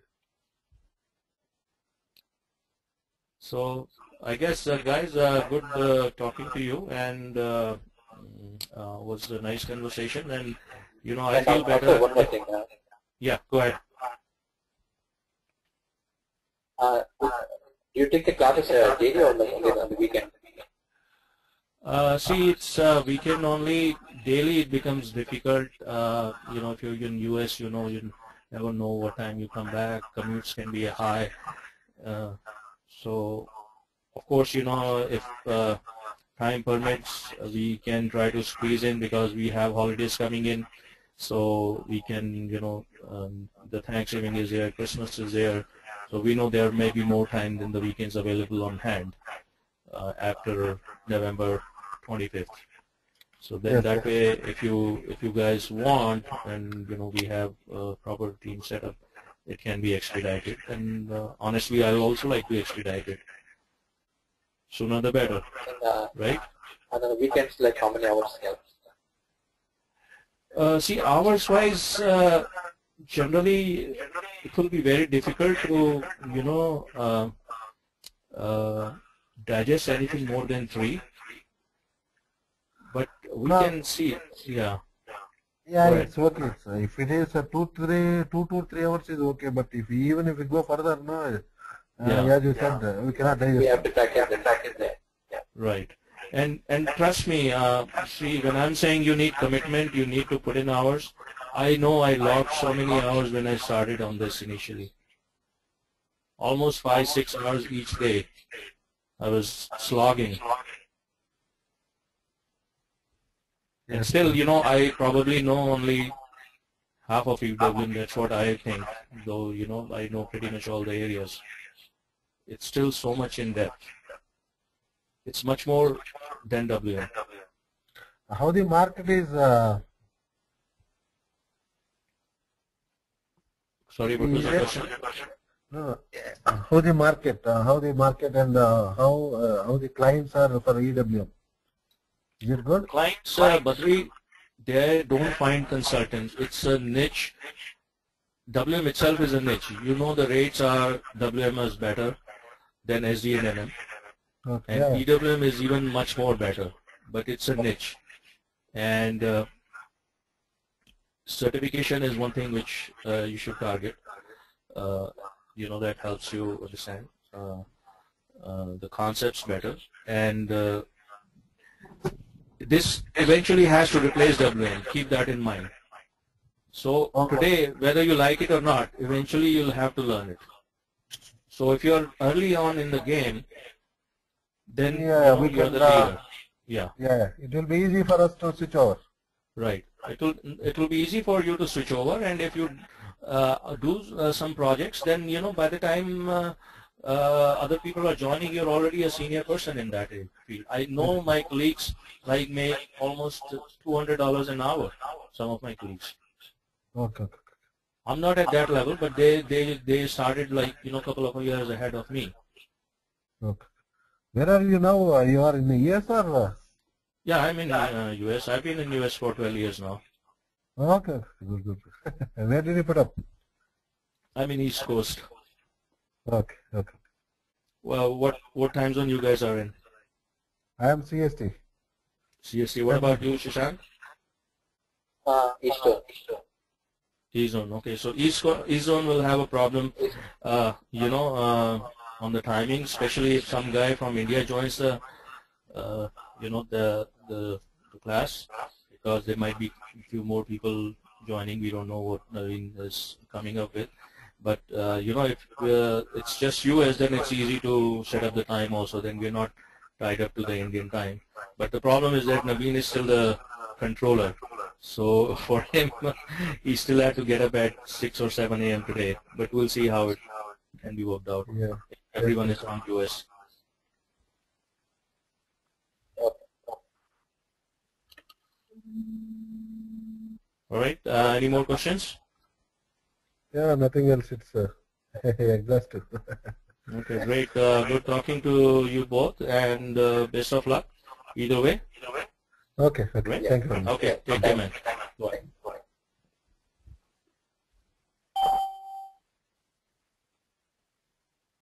So I guess, guys, good talking to you, and was a nice conversation, and I feel better. Also one more thing. Yeah, go ahead. Do you take the classes daily or like on the weekend? See, it's weekend only. Daily it becomes difficult. If you're in US, you never know what time you come back. Commutes can be high. So, of course, if time permits, we can try to squeeze in because we have holidays coming in. So we can, the Thanksgiving is there, Christmas is there. So we know there may be more time than the weekends available on hand after November 25th. So then that way, if you guys want, and we have a proper team set up, it can be expedited. And honestly, I would also like to expedite it. Sooner the better, right? And on the weekends, like how many hours? See, hours-wise, generally, it will be very difficult to, digest anything more than 3. But we can see, yeah. Yeah, it's okay. So if it is 2 to 3 hours is okay. But even if we go further, no, as you said, we cannot digest. We have to track it there. Yeah. Right. And trust me, see, when I'm saying you need commitment, you need to put in hours. I know I logged so many hours when I started on this initially. Almost 5-6 hours each day. I was slogging. And still, I probably know only half of EWM. That's what I think. Though, I know pretty much all the areas. It's still so much in depth. It's much more than WM. How the market is? Sorry, what was the question? No, how the market and how the clients are for EWM. Is it good? Clients, Badri, they don't find consultants. It's a niche. WM itself is a niche. The rates are WM is better than SD and MM. Okay. And EWM is even much more better, but it's a niche. And certification is one thing which you should target. That helps you understand the concepts better. And this eventually has to replace WM. Keep that in mind. So today, whether you like it or not, eventually you'll have to learn it. So if you're early on in the game, then we you're can, the leader. Yeah. It will be easy for us to switch over. Right. It will be easy for you to switch over, and if you do some projects, then by the time other people are joining, you're already a senior person in that field. I know my colleagues like make almost $200 an hour, some of my colleagues. Okay. Okay. I'm not at that level, but they started like, a couple of years ahead of me. Okay. Where are you now? You are in the US or? Yeah, I'm in US. I've been in US for 12 years now. Okay. Good. Where did you put up? I'm in East Coast. Okay. Well, what time zone you guys are in? I am CST. CST. What about you, Shashank? Eastern. East zone. Okay, so East zone will have a problem, on the timing, especially if some guy from India joins the, the class, because there might be a few more people joining. We don't know what Naveen is coming up with. But, if it's just US, then it's easy to set up the time also. Then we're not tied up to the Indian time. But the problem is that Naveen is still the controller. So for him, he still had to get up at 6 or 7 a.m. today. But we'll see how it can be worked out. Yeah. Everyone is from US. All right. Any more questions? Yeah, nothing else. It's exhaustive. Okay, great. Good talking to you both, and best of luck either way. Okay. Right? Thank you very much. Okay, take care, man. Bye.